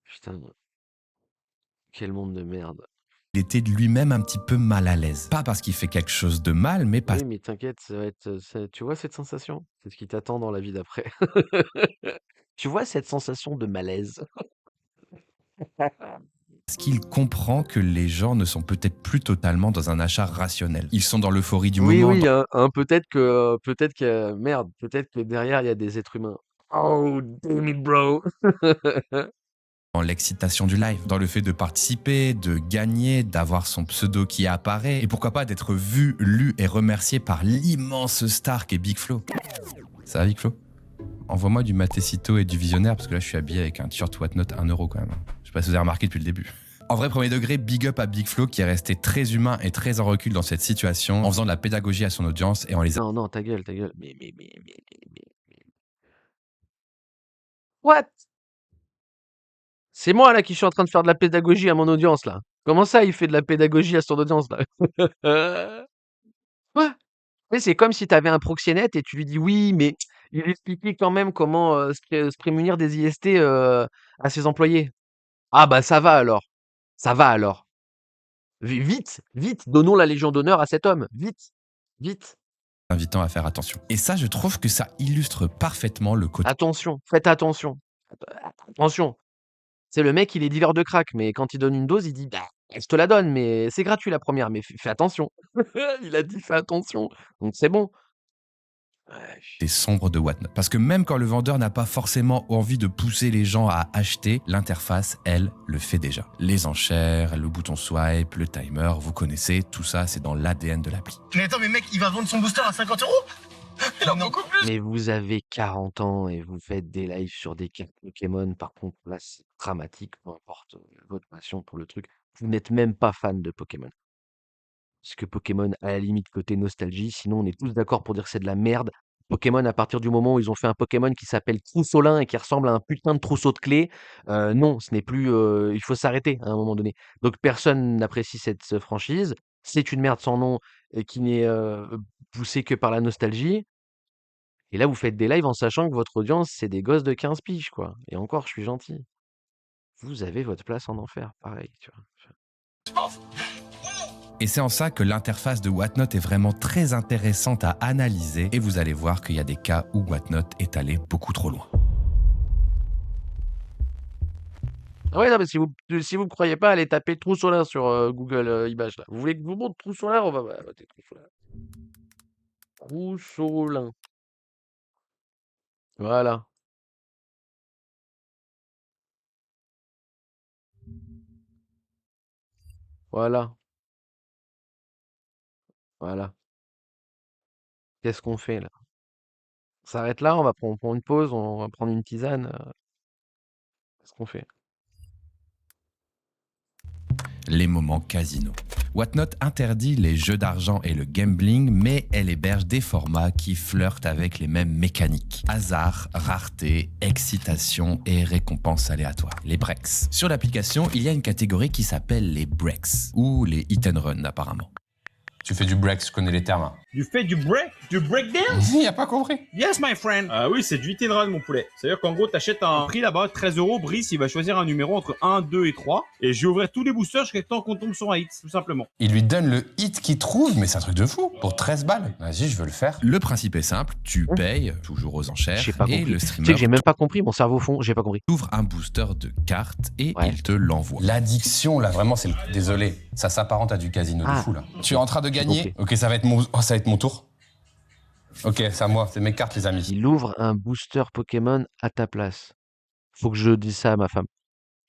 Putain. Quel monde de merde. il était de lui-même un petit peu mal à l'aise. Pas parce qu'il fait quelque chose de mal, mais parce Oui, mais t'inquiète, ça va être. Tu vois cette sensation? C'est ce qui t'attend dans la vie d'après. Tu vois cette sensation de malaise? qu'il comprend que les gens ne sont peut-être plus totalement dans un achat rationnel. Ils sont dans l'euphorie du Oui, moment. oui, peut-être que merde, peut-être que derrière il y a des êtres humains. Oh, damn it, bro. Dans l'excitation du live, dans le fait de participer, de gagner, d'avoir son pseudo qui apparaît, et pourquoi pas d'être vu, lu et remercié par l'immense star qu'est Big Flo. Ça va, Big Flo? Envoie-moi du Matecito et du Visionnaire, parce que là je suis habillé avec un t-shirt Whatnot 1 € quand même. Je sais pas si vous avez remarqué depuis le début. En vrai, premier degré, big up à Big Flo qui est resté très humain et très en recul dans cette situation, en faisant de la pédagogie à son audience et en les... Non, ta gueule. Mais. What? C'est moi là qui suis en train de faire de la pédagogie à mon audience là. Comment ça, il fait de la pédagogie à son audience là? Quoi? Mais c'est comme si tu avais un proxénète et tu lui dis oui, mais il expliquait quand même comment se prémunir des IST à ses employés. Ah bah ça va alors. Ça va alors. Vite, donnons la Légion d'honneur à cet homme. Vite. Invitant à faire attention. Et ça, je trouve que ça illustre parfaitement le côté... Attention, faites attention. Attention. C'est le mec, il est dealer de crack, mais quand il donne une dose, il dit bah, je te la donne, mais c'est gratuit la première, mais fais attention. Il a dit fais attention. Donc c'est bon. Des sombres de Whatnot. Parce que même quand le vendeur n'a pas forcément envie de pousser les gens à acheter, l'interface, elle, le fait déjà. Les enchères, le bouton swipe, le timer, vous connaissez, tout ça, c'est dans l'ADN de l'appli. Mais attends, mais mec, il va vendre son booster à 50 €? Il en a beaucoup plus. Mais vous avez 40 ans et vous faites des lives sur des cartes Pokémon, par contre, là, c'est dramatique, peu importe votre passion pour le truc. Vous n'êtes même pas fan de Pokémon. Parce que Pokémon, à la limite, côté nostalgie, sinon on est tous d'accord pour dire que c'est de la merde. Pokémon, à partir du moment où ils ont fait un Pokémon qui s'appelle Trousseaulin et qui ressemble à un putain de trousseau de clés, non, ce n'est plus. Il faut s'arrêter à un moment donné. Donc personne n'apprécie cette franchise. C'est une merde sans nom et qui n'est poussée que par la nostalgie. Et là, vous faites des lives en sachant que votre audience, c'est des gosses de 15 piges, quoi. Et encore, je suis gentil. Vous avez votre place en enfer, pareil, tu vois. Et c'est en ça que l'interface de Whatnot est vraiment très intéressante à analyser et vous allez voir qu'il y a des cas où Whatnot est allé beaucoup trop loin. Ah ouais, non, mais si vous me croyez pas, allez taper trou solaire sur Google Images, là. Vous voulez que je vous montre trou solaire? On va noter trou solaire. Trou solaire. Voilà. Voilà. Voilà. Qu'est-ce qu'on fait, là? On s'arrête là, on prend une pause, on va prendre une tisane. Qu'est-ce qu'on fait? Les moments casino. Whatnot interdit les jeux d'argent et le gambling, mais elle héberge des formats qui flirtent avec les mêmes mécaniques. Hasard, rareté, excitation et récompenses aléatoires. Les breaks. Sur l'application, il y a une catégorie qui s'appelle les breaks, ou les hit and run apparemment. Tu fais du break, je connais les termes. Du fait du breakdance? Il a pas compris. Yes, my friend. Ah oui, c'est du hit and run, mon poulet. C'est-à-dire qu'en gros, t'achètes un prix là-bas, 13 €. Brice, il va choisir un numéro entre 1, 2 et 3. Et je vais ouvrir tous les boosters jusqu'à temps qu'on tombe sur un hit, tout simplement. Il lui donne le hit qu'il trouve, mais c'est un truc de fou. Pour 13 balles. Vas-y, je veux le faire. Le principe est simple, tu payes, toujours aux enchères, J'ai pas et compris. le Tu sais streamer que j'ai même pas compris, mon cerveau fond, j'ai pas compris. ouvre un booster de cartes et Ouais. il te l'envoie. L'addiction, là, vraiment, c'est le... Désolé. Ça s'apparente à du casino de Ah. fou, là. Tu es en train de gagner. compris. Ok, ça va être mon tour. Ok, c'est à moi. C'est mes cartes, les amis. Il ouvre un booster Pokémon à ta place. Faut que je dise ça à ma femme.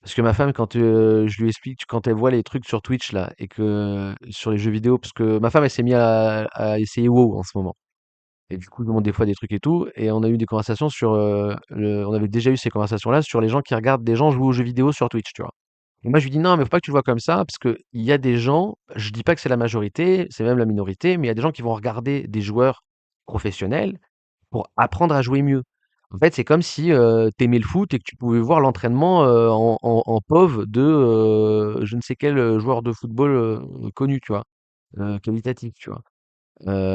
Parce que ma femme, quand je lui explique, quand elle voit les trucs sur Twitch là, et que sur les jeux vidéo, parce que ma femme, elle s'est mise à essayer WoW en ce moment. Et du coup, je demande des fois des trucs et tout. Et on a eu des conversations sur on avait déjà eu ces conversations-là sur les gens qui regardent des gens jouer aux jeux vidéo sur Twitch, tu vois. Et moi, je lui dis non, mais faut pas que tu le vois comme ça, parce que il y a des gens, je dis pas que c'est la majorité, c'est même la minorité, mais il y a des gens qui vont regarder des joueurs professionnels pour apprendre à jouer mieux. En fait, c'est comme si tu aimais le foot et que tu pouvais voir l'entraînement en POV de je ne sais quel joueur de football connu, tu vois, qualitatif, tu vois.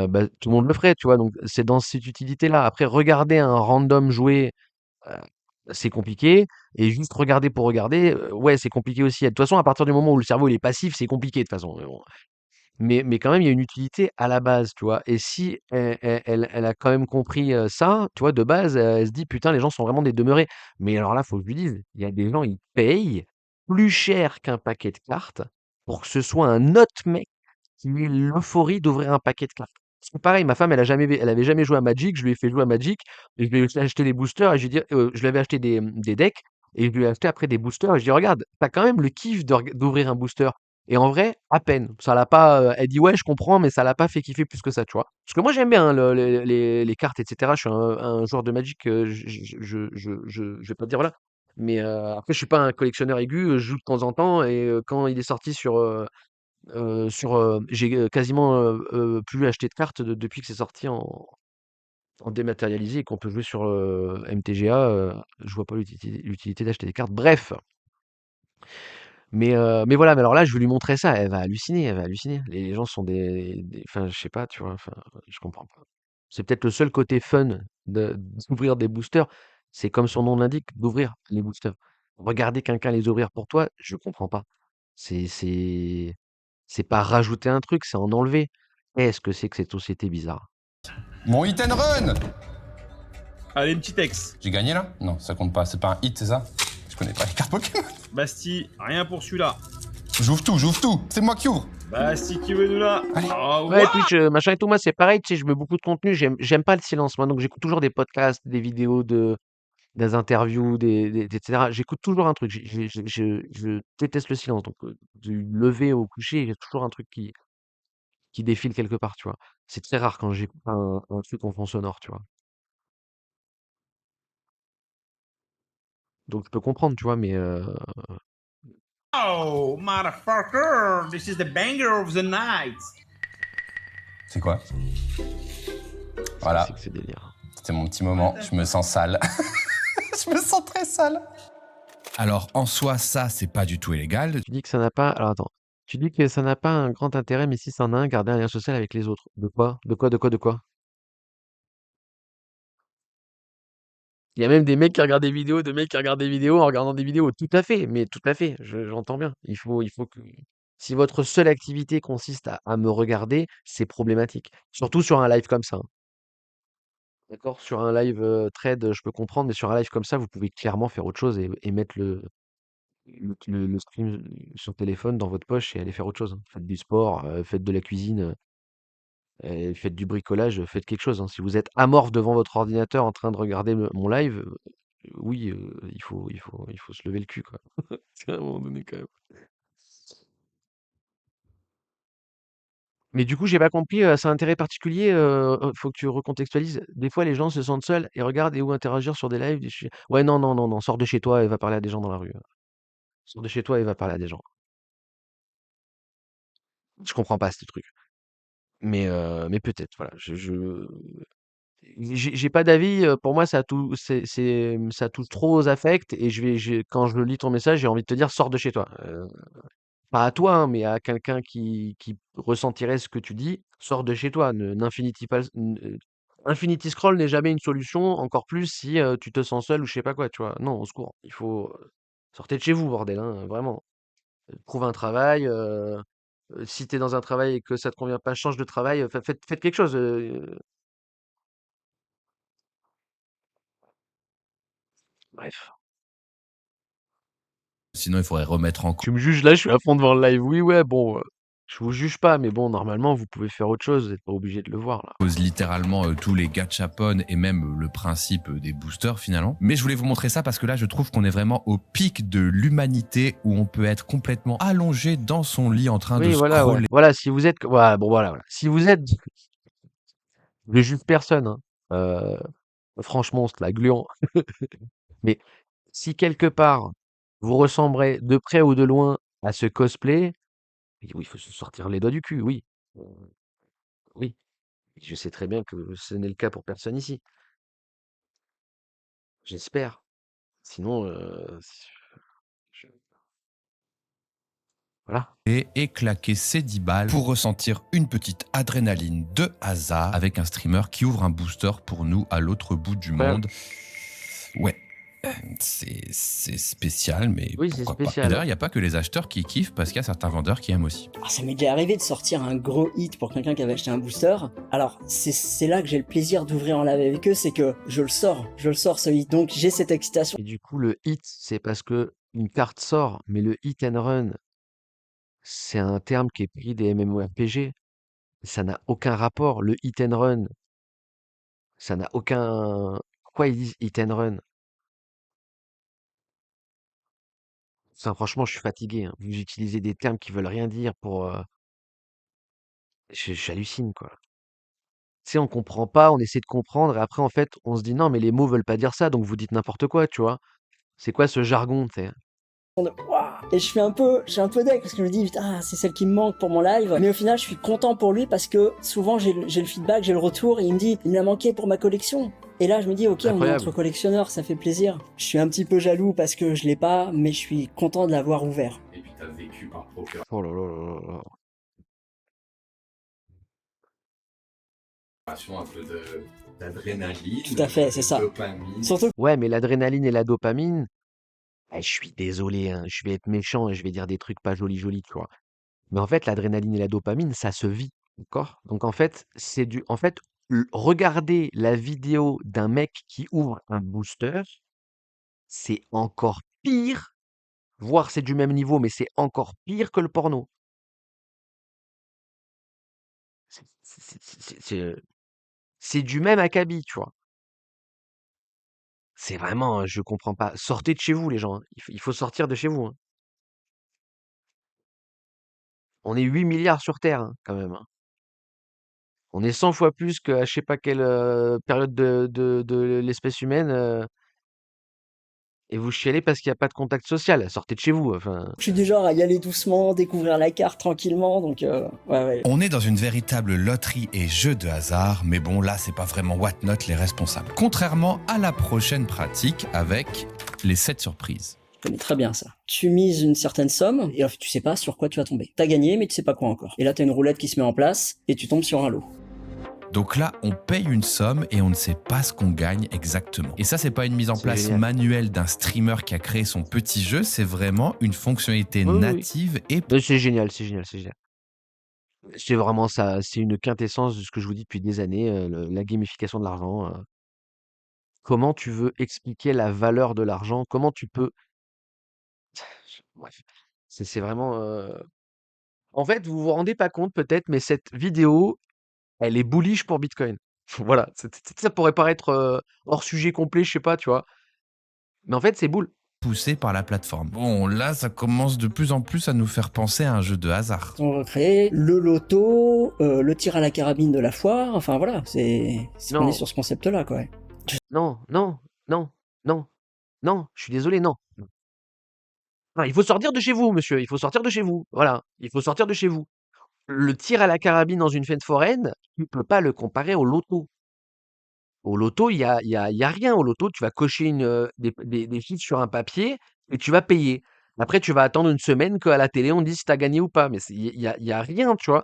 Bah, tout le monde le ferait, tu vois. Donc, c'est dans cette utilité-là. Après, regarder un random jouer, euh, c'est compliqué. Et juste regarder pour regarder, ouais, c'est compliqué aussi. De toute façon, à partir du moment où le cerveau il est passif, c'est compliqué de toute façon. Mais quand même, il y a une utilité à la base, tu vois. Et si elle a quand même compris ça, tu vois, de base, elle se dit, putain, les gens sont vraiment des demeurés. Mais alors là, faut que je lui dise, il y a des gens, ils payent plus cher qu'un paquet de cartes pour que ce soit un autre mec qui ait l'euphorie d'ouvrir un paquet de cartes. Parce que pareil, ma femme, elle avait jamais joué à Magic, je lui ai fait jouer à Magic, et je lui ai acheté des boosters, et je lui avais acheté des decks, et je lui ai acheté après des boosters, et je lui ai dit, regarde, t'as quand même le kiff d'ouvrir un booster. Et en vrai, à peine. Ça l'a pas. Elle dit ouais, je comprends, mais ça l'a pas fait kiffer plus que ça, tu vois. Parce que moi j'aime bien hein, les cartes, etc. Je suis un joueur de Magic. Je vais pas te dire voilà. Mais après, je suis pas un collectionneur aigu. Je joue de temps en temps. Et quand il est sorti j'ai quasiment plus acheté de cartes depuis que c'est sorti en dématérialisé et qu'on peut jouer sur MTGA. Je vois pas l'utilité d'acheter des cartes. Bref. Mais voilà, mais alors là, je vais lui montrer ça, elle va halluciner, elle va halluciner. Les gens sont enfin, je sais pas, tu vois, enfin, je comprends pas. C'est peut-être le seul côté fun d'ouvrir des boosters, c'est comme son nom l'indique, d'ouvrir les boosters. Regarder quelqu'un les ouvrir pour toi, je comprends pas. C'est c'est c'est pas rajouter un truc, c'est en enlever. Qu'est-ce que c'est que cette société bizarre? Mon hit and run. Allez, une petite ex. J'ai gagné, là? Non, ça compte pas. C'est pas un hit, c'est ça? Je connais pas les cartes Pokémon. Basti, rien pour celui-là. J'ouvre tout. C'est moi qui ouvre. Basti qui veut nous là. Allez. Oh, Ouais, ouah. Twitch, machin et tout, moi c'est pareil, tu sais, je mets beaucoup de contenu, j'aime pas le silence, moi, donc j'écoute toujours des podcasts, des vidéos des interviews, etc. J'écoute toujours un truc. Je déteste le silence. Donc, du lever au coucher, il y a toujours un truc qui défile quelque part, tu vois. C'est très rare quand j'écoute un truc en fond sonore, tu vois. Donc, je peux comprendre, tu vois, mais Oh, motherfucker, this is the banger of the night. C'est quoi? Voilà. c'est que c'est délire. C'était mon petit moment. Je me sens sale. Je me sens très sale. Alors, en soi, ça, c'est pas du tout illégal. Tu dis que ça n'a pas. Alors, attends. Tu dis que ça n'a pas un grand intérêt, mais si ça en a un, garder un lien social avec les autres. De quoi? De quoi? Il y a même des mecs qui regardent des vidéos, de mecs qui regardent des vidéos en regardant des vidéos. Tout à fait, mais tout à fait, j'entends bien. Il faut que si votre seule activité consiste à me regarder, c'est problématique. Surtout sur un live comme ça, hein. D'accord? Sur un live, trade, je peux comprendre, mais sur un live comme ça, vous pouvez clairement faire autre chose et mettre le stream sur téléphone dans votre poche et aller faire autre chose, hein. Faites du sport, faites de la cuisine, faites du bricolage, faites quelque chose, hein. Si vous êtes amorphe devant votre ordinateur en train de regarder mon live, oui, il faut se lever le cul, quoi. C'est à un moment donné, quand même. Mais du coup, j'ai pas compris, c'est un intérêt particulier, faut que tu recontextualises. Des fois, les gens se sentent seuls et regardent et ou interagir sur des lives, ouais, non, non, non, non, sors de chez toi et va parler à des gens dans la rue. Sors de chez toi et va parler à des gens. Je comprends pas ce truc. Mais peut-être, voilà. J'ai pas d'avis, pour moi, ça touche trop aux affects et quand je lis ton message, j'ai envie de te dire: «Sors de chez toi». Pas à toi, hein, mais à quelqu'un qui ressentirait ce que tu dis, sors de chez toi. Infinity scroll n'est jamais une solution, encore plus si tu te sens seul ou je sais pas quoi, tu vois. Non, au secours. Sortez de chez vous, bordel, hein, vraiment. Trouve un travail. Si t'es dans un travail et que ça te convient pas, change de travail. Faites quelque chose. Bref. Sinon, il faudrait remettre en cause. Tu me juges là, je suis à fond devant le live. Oui, ouais, bon, je vous juge pas, mais bon, normalement, vous pouvez faire autre chose. Vous n'êtes pas obligé de le voir là. Littéralement tous les gachapon et même le principe des boosters finalement. Mais je voulais vous montrer ça parce que là je trouve qu'on est vraiment au pic de l'humanité où on peut être complètement allongé dans son lit en train de Oui, voilà, scroller. ouais. Voilà, si vous êtes, ouais, bon, voilà, voilà. Si vous êtes, je juge personne, hein. Franchement, c'est la gluant. Mais si quelque part vous ressemblerez de près ou de loin à ce cosplay, oui, il faut se sortir les doigts du cul, oui. Euh, oui. Je sais très bien que ce n'est le cas pour personne ici. J'espère. Sinon, voilà. Et claquer ses 10 balles pour ressentir une petite adrénaline de hasard avec un streamer qui ouvre un booster pour nous à l'autre bout du monde. Ouais. C'est spécial, mais oui, c'est pourquoi pas. spécial. Et d'ailleurs, il n'y a pas que les acheteurs qui kiffent, parce qu'il y a certains vendeurs qui aiment aussi. Alors, ça m'est déjà arrivé de sortir un gros hit pour quelqu'un qui avait acheté un booster. Alors, c'est là que j'ai le plaisir d'ouvrir en live avec eux, c'est que je le sors ce hit. Donc, j'ai cette excitation. Et du coup, le hit, c'est parce que une carte sort, mais le hit and run, c'est un terme qui est pris des MMORPG. Ça n'a aucun rapport. Le hit and run, ça n'a aucun. Pourquoi ils disent hit and run? Enfin, franchement, je suis fatigué, hein. Vous utilisez des termes qui veulent rien dire pour. J'hallucine, quoi. Tu sais, on comprend pas, on essaie de comprendre, et après, en fait, on se dit non, mais les mots veulent pas dire ça, donc vous dites n'importe quoi, tu vois. C'est quoi ce jargon, tu sais? Et je suis un peu deg parce que je me dis putain, c'est celle qui me manque pour mon live. Mais au final, je suis content pour lui parce que souvent j'ai le feedback, j'ai le retour et il me dit il me l'a manqué pour ma collection. Et là, je me dis ok, on est entre collectionneurs, ça fait plaisir. Je suis un petit peu jaloux parce que je l'ai pas, mais je suis content de l'avoir ouvert. Et puis t'as vécu par procuration. Oh là là là là. Un peu d'adrénaline. Tout à fait, c'est ça. Dopamine. Surtout. Ouais, mais l'adrénaline et la dopamine, je suis désolé, hein, je vais être méchant et je vais dire des trucs pas jolis, tu vois. Mais en fait, l'adrénaline et la dopamine, ça se vit, d'accord? Donc en fait, regarder la vidéo d'un mec qui ouvre un booster, c'est encore pire, voire c'est du même niveau, mais c'est encore pire que le porno. C'est du même acabit, tu vois. C'est vraiment, je comprends pas. Sortez de chez vous, les gens, hein. Il faut sortir de chez vous, hein. On est 8 milliards sur Terre, hein, quand même, hein. On est 100 fois plus qu'à je sais pas quelle période de l'espèce humaine. Et vous chialez parce qu'il n'y a pas de contact social. Sortez de chez vous. Enfin. Je suis du genre à y aller doucement, découvrir la carte tranquillement. Donc, ouais. On est dans une véritable loterie et jeu de hasard, mais bon, là, c'est pas vraiment Whatnot les responsables. Contrairement à la prochaine pratique avec les 7 surprises. Je connais très bien ça. Tu mises une certaine somme et tu sais pas sur quoi tu vas tomber. T'as gagné, mais tu sais pas quoi encore. Et là, t'as une roulette qui se met en place et tu tombes sur un lot. Donc là, on paye une somme et on ne sait pas ce qu'on gagne exactement. Et ça, c'est pas une mise en C'est place génial. manuelle d'un streamer qui a créé son petit jeu, c'est vraiment une fonctionnalité Oui, oui, oui. native et C'est génial, c'est génial, c'est génial. C'est vraiment ça, c'est une quintessence de ce que je vous dis depuis des années, la gamification de l'argent. Comment tu veux expliquer la valeur de l'argent? Comment tu peux bref, c'est vraiment, en fait, vous vous rendez pas compte peut-être, mais cette vidéo, elle est bullish pour Bitcoin. Voilà, ça pourrait paraître, hors sujet complet, je sais pas, tu vois? Mais en fait, c'est bull. poussé par la plateforme. Bon, là, ça commence de plus en plus à nous faire penser à un jeu de hasard. On va créer le loto, le tir à la carabine de la foire, enfin voilà, on est Non. sur ce concept-là, quoi. Non, non, non, non, non, je suis désolé, non. Non, il faut sortir de chez vous, monsieur, il faut sortir de chez vous. Voilà, il faut sortir de chez vous. Le tir à la carabine dans une fête foraine, tu peux pas le comparer au loto. Au loto, il y a rien au loto, tu vas cocher des chiffres sur un papier et tu vas payer. Après, tu vas attendre une semaine qu'à la télé, on dise si tu as gagné ou pas. Mais il y a rien, tu vois.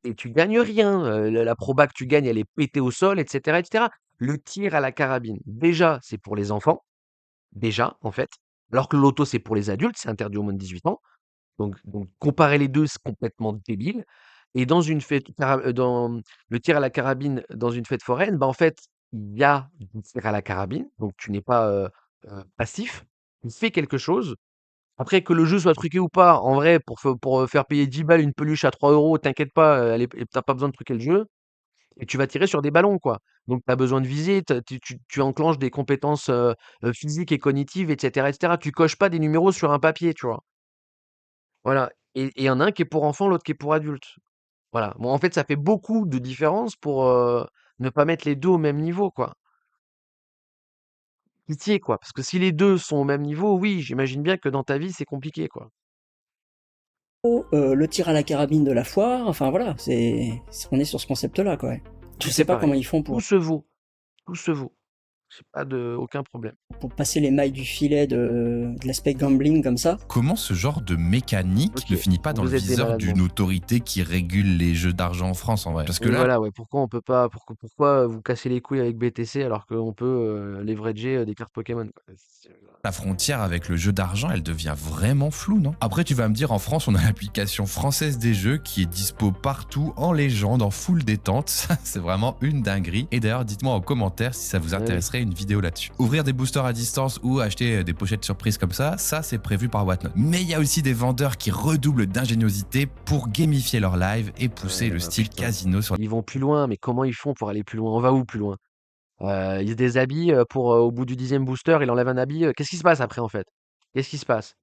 Et tu gagnes rien. La proba que tu gagnes, elle est pétée au sol, etc., etc. Le tir à la carabine, déjà, c'est pour les enfants. Déjà, en fait. Alors que le loto, c'est pour les adultes, c'est interdit au moins de 18 ans. Donc comparer les 2, c'est complètement débile. Et dans une fête dans le tir à la carabine dans une fête foraine, bah, en fait, il y a du tir à la carabine, donc tu n'es pas, passif. Tu fais quelque chose. Après que le jeu soit truqué ou pas, en vrai, pour faire payer 10 balles une peluche à 3 €, t'inquiète pas, elle est tu pas besoin de truquer le jeu et tu vas tirer sur des ballons, quoi. Donc tu as besoin de viser, tu enclenches des compétences, physiques et cognitives et cetera et cetera. Tu coches pas des numéros sur un papier, tu vois? Voilà et il y en a un qui est pour enfants, l'autre qui est pour adultes. Voilà. Bon, en fait, ça fait beaucoup de différence pour, ne pas mettre les 2 au même niveau, quoi. Pitié, quoi, parce que si les 2 sont au même niveau, oui, j'imagine bien que dans ta vie, c'est compliqué, quoi. Le tir à la carabine de la foire, enfin voilà, on est sur ce concept-là, quoi. Je sais pas pareil. comment ils font Tout se vaut, tout se vaut. J'ai pas aucun problème. pour passer les mailles du filet de l'aspect gambling comme ça. Comment ce genre de mécanique Ok, ne finit pas dans vous le êtes des viseur malades d'une autorité qui régule les jeux d'argent en France en vrai? Parce que Oui, là, voilà, ouais, pourquoi on peut pas pourquoi vous cassez les couilles avec BTC alors qu'on peut, leverager, des cartes Pokémon, quoi? la frontière avec le jeu d'argent, elle devient vraiment floue, non? Après, tu vas me dire, en France, on a l'application française des jeux qui est dispo partout, en légende, en full détente. Ça, c'est vraiment une dinguerie. Et d'ailleurs, dites-moi en commentaire si ça vous intéresserait une vidéo là-dessus. Ouvrir des boosters à distance ou acheter des pochettes surprises comme ça c'est prévu par Whatnot. Mais il y a aussi des vendeurs qui redoublent d'ingéniosité pour gamifier leur live et pousser Ouais, le bah, style putain. casino sur Ils vont plus loin, mais comment ils font pour aller plus loin? On va où plus loin? Il y a des habits, pour, au bout du 10e booster, il enlève un habit, qu'est-ce qui se passe après, en fait? Qu'est-ce qui se passe?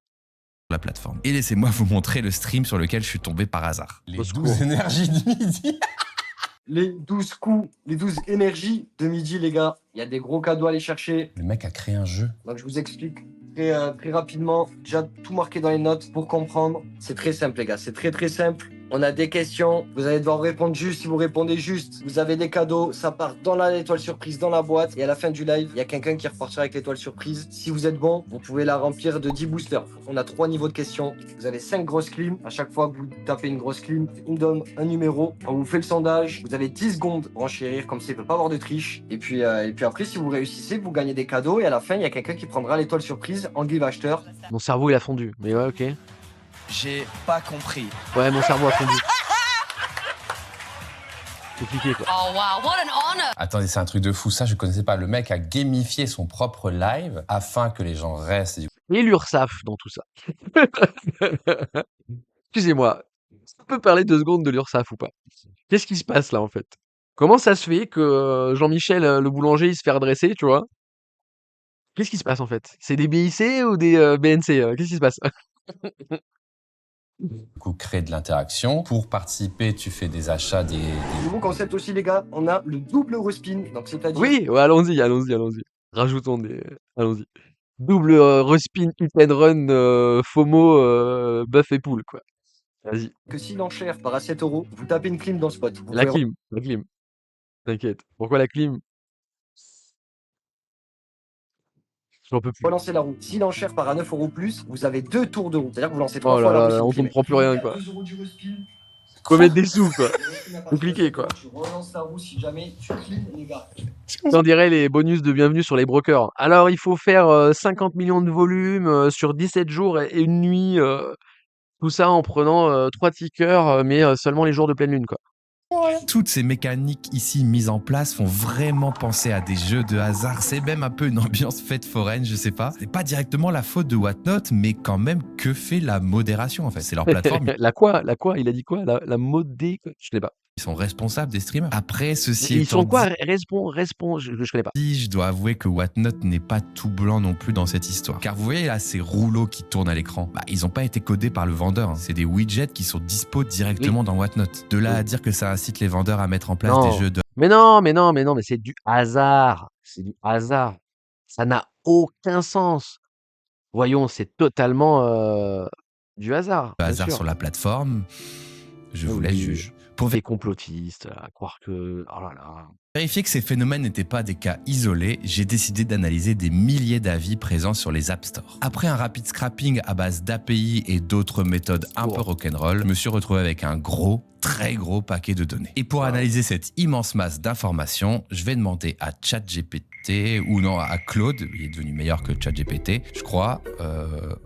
la plateforme. Et laissez-moi vous montrer le stream sur lequel je suis tombé par hasard. Les Au 12 secours. énergies de midi. Les 12 coups, les 12 énergies de midi, les gars. Il y a des gros cadeaux à aller chercher. Le mec a créé un jeu. Donc je vous explique très rapidement. Déjà tout marqué dans les notes pour comprendre. C'est très simple, les gars. C'est très simple. On a des questions. Vous allez devoir répondre juste. Si vous répondez juste, vous avez des cadeaux. Ça part dans l'étoile surprise, dans la boîte. Et à la fin du live, il y a quelqu'un qui repartira avec l'étoile surprise. Si vous êtes bon, vous pouvez la remplir de 10 boosters. On a 3 niveaux de questions. Vous avez 5 grosses clims. À chaque fois que vous tapez une grosse clim, on donne un numéro. On vous fait le sondage. Vous avez 10 secondes pour enchérir. Comme ça, il ne peut pas avoir de triche. Et puis après, si vous réussissez, vous gagnez des cadeaux. Et à la fin, il y a quelqu'un qui prendra l'étoile surprise en give acheteur. Mon cerveau, il a fondu, mais ouais, OK. J'ai pas compris. Ouais, mon cerveau a fondu. C'est compliqué, quoi. Oh wow, what an honor! Attendez, c'est un truc de fou. Ça, je connaissais pas. Le mec a gamifié son propre live afin que les gens restent. Et l'URSSAF dans tout ça. Excusez-moi, est-ce qu'on peut parler 2 secondes de l'URSSAF ou pas? Qu'est-ce qui se passe là, en fait? Comment ça se fait que, Jean-Michel, le boulanger, il se fait redresser, tu vois? Qu'est-ce qui se passe, en fait? C'est des BIC ou des, BNC, qu'est-ce qui se passe? Du coup, créer de l'interaction. Pour participer, tu fais des achats, des... Nouveau concept aussi, les gars. On a le double respin. Donc c'est-à-dire... Oui, ouais, allons-y. Rajoutons des allons-y. Double, respin, hit and run, FOMO, bœuf et poule, quoi. Vas-y. que si l'enchère part à 7 €, vous tapez une clim dans le spot. Vous La pouvez clim. T'inquiète. Pourquoi la clim? J'en peux plus. relancer la roue. Si l'enchère part à 9 € plus, vous avez 2 tours de roue. C'est-à-dire que vous lancez 3 Oh fois là la là, roue. on comprend plus rien, quoi. 2 € du respin. Faut mettre des sous, quoi. Faut cliquer, quoi. Tu relances la roue si jamais tu clean, les gars. On dirait les bonus de bienvenue sur les brokers. Alors, il faut faire 50 millions de volumes sur 17 jours et une nuit. Tout ça en prenant 3 tickers, mais seulement les jours de pleine lune, quoi. Toutes ces mécaniques ici mises en place font vraiment penser à des jeux de hasard. C'est même un peu une ambiance fête foraine, je sais pas. C'est pas directement la faute de Whatnot, mais quand même, que fait la modération en fait? C'est leur plateforme. La quoi? Il a dit quoi? La modé? Je sais pas. Ils sont responsables des streamers. Après, ceci Ils étant sont quoi? dit, Je connais pas. je dois avouer que Whatnot n'est pas tout blanc non plus dans cette histoire. Car vous voyez là, ces rouleaux qui tournent à l'écran, ils n'ont pas été codés par le vendeur. C'est des widgets qui sont dispo directement dans Whatnot. De là à dire que ça incite les vendeurs à mettre en place Non. des jeux de... Mais non, mais c'est du hasard. C'est du hasard. Ça n'a aucun sens. Voyons, c'est totalement du hasard. bien hasard sûr. sur la plateforme, je vous Oui. laisse juge. Pour Des complotistes, à croire que. Oh là là. vérifier que ces phénomènes n'étaient pas des cas isolés, j'ai décidé d'analyser des milliers d'avis présents sur les App Store. Après un rapide scrapping à base d'API et d'autres méthodes un peu rock'n'roll, je me suis retrouvé avec un très gros paquet de données. Et pour analyser cette immense masse d'informations, je vais demander à ChatGPT, ou non, à Claude, il est devenu meilleur que ChatGPT, je crois.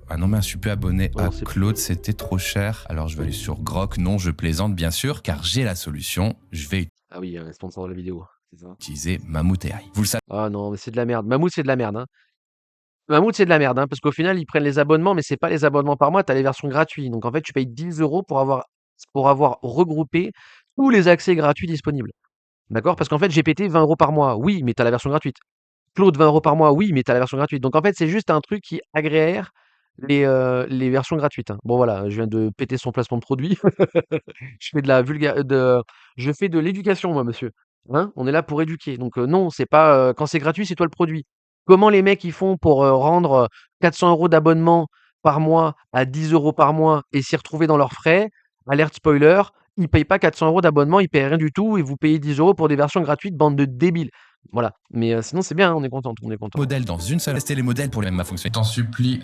Ah non, mais je suis plus abonné à Claude, c'était trop cher. Alors je vais aller sur Grok, non, je plaisante bien sûr, car j'ai la solution. Je vais Ah oui, sponsor de la vidéo, c'est ça. utiliser Mammouth AI. Vous le savez. Ah non, mais c'est de la merde. Mammouth, c'est de la merde. Hein. Mammouth, c'est de la merde, hein, parce qu'au final, ils prennent les abonnements, mais c'est pas les abonnements par mois, tu as les versions gratuites. Donc en fait, tu payes 10 € pour avoir regroupé tous les accès gratuits disponibles. D'accord? Parce qu'en fait, GPT, 20 € par mois. Oui, mais tu as la version gratuite. Claude, 20 € par mois. Oui, mais tu as la version gratuite. Donc en fait, c'est juste un truc qui agrée les versions gratuites. Hein. Bon voilà, je viens de péter son placement de produit. Je fais je fais de l'éducation, moi, monsieur. Hein? On est là pour éduquer. Donc non, c'est pas quand c'est gratuit, c'est toi le produit. Comment les mecs ils font pour rendre 400 € d'abonnement par mois à 10 € par mois et s'y retrouver dans leurs frais? Alerte spoiler, ils payent pas 400 € d'abonnement, ils payent rien du tout et vous payez 10 € pour des versions gratuites, bande de débiles. Voilà. Mais sinon c'est bien, on est content, on est content. Modèle dans une seule. Testez les modèles pour les mêmes fonctions. T'en supplie,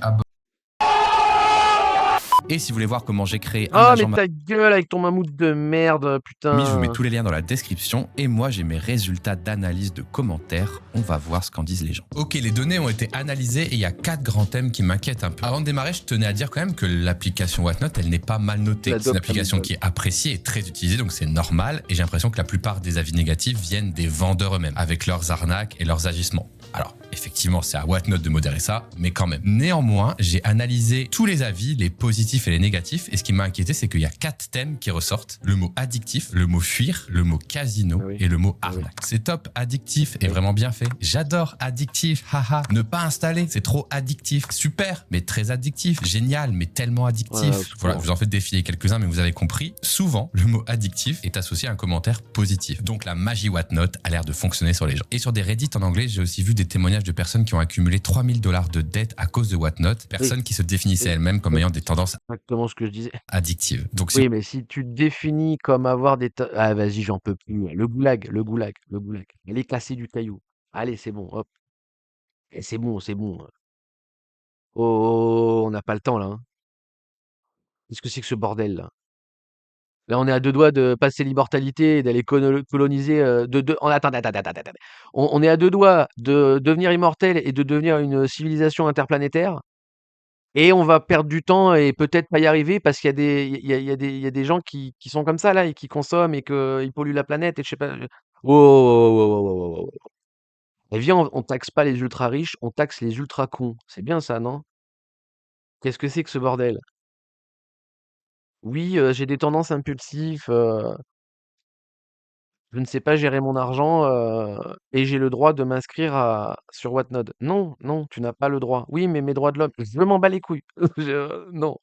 Et si vous voulez voir comment j'ai créé un Ah agent mais ta gueule avec ton mammouth de merde, putain. je vous mets tous les liens dans la description et moi j'ai mes résultats d'analyse de commentaires. On va voir ce qu'en disent les gens. Ok, les données ont été analysées et il y a 4 grands thèmes qui m'inquiètent un peu. Avant de démarrer, je tenais à dire quand même que l'application Whatnot, elle n'est pas mal notée. C'est une application qui est appréciée et très utilisée, donc c'est normal. Et j'ai l'impression que la plupart des avis négatifs viennent des vendeurs eux-mêmes, avec leurs arnaques et leurs agissements. Alors, effectivement, c'est à Whatnot de modérer ça, mais quand même. Néanmoins, j'ai analysé tous les avis, les positifs et les négatifs, et ce qui m'a inquiété, c'est qu'il y a 4 thèmes qui ressortent. Le mot addictif, le mot fuir, le mot casino et le mot arnaque. C'est top, addictif est vraiment bien fait. J'adore addictif, haha. Ne pas installer, c'est trop addictif. Super, mais très addictif. Génial, mais tellement addictif. Voilà, je vous en fais défiler quelques-uns, mais vous avez compris. Souvent, le mot addictif est associé à un commentaire positif. Donc la magie Whatnot a l'air de fonctionner sur les gens. Et sur des Reddit en anglais, j'ai aussi vu des témoignages de personnes qui ont accumulé 3000 $ de dettes à cause de Whatnot, personnes qui se définissaient elles-mêmes comme ayant des tendances Exactement ce que je disais. addictives. Donc Oui, mais si tu te définis comme avoir des... Ah vas-y, j'en peux plus. Le goulag. Allez, casser du caillou. Allez, c'est bon, hop. Et c'est bon. Oh, on n'a pas le temps là. Hein. Qu'est-ce que c'est que ce bordel là? Là, on est à 2 doigts de passer l'immortalité et d'aller coloniser. Attends. On est à 2 doigts de devenir immortel et de devenir une civilisation interplanétaire. Et on va perdre du temps et peut-être pas y arriver parce qu'il y a des gens qui sont comme ça là et qui consomment et qu'ils polluent la planète et je sais pas. Oh. Et viens, on taxe pas les ultra riches, on taxe les ultra cons. C'est bien ça, non? Qu'est-ce que c'est que ce bordel? Oui, j'ai des tendances impulsives. Je ne sais pas gérer mon argent et j'ai le droit de m'inscrire sur Whatnot. Non, tu n'as pas le droit. Oui, mais mes droits de l'homme, je m'en bats les couilles. Non,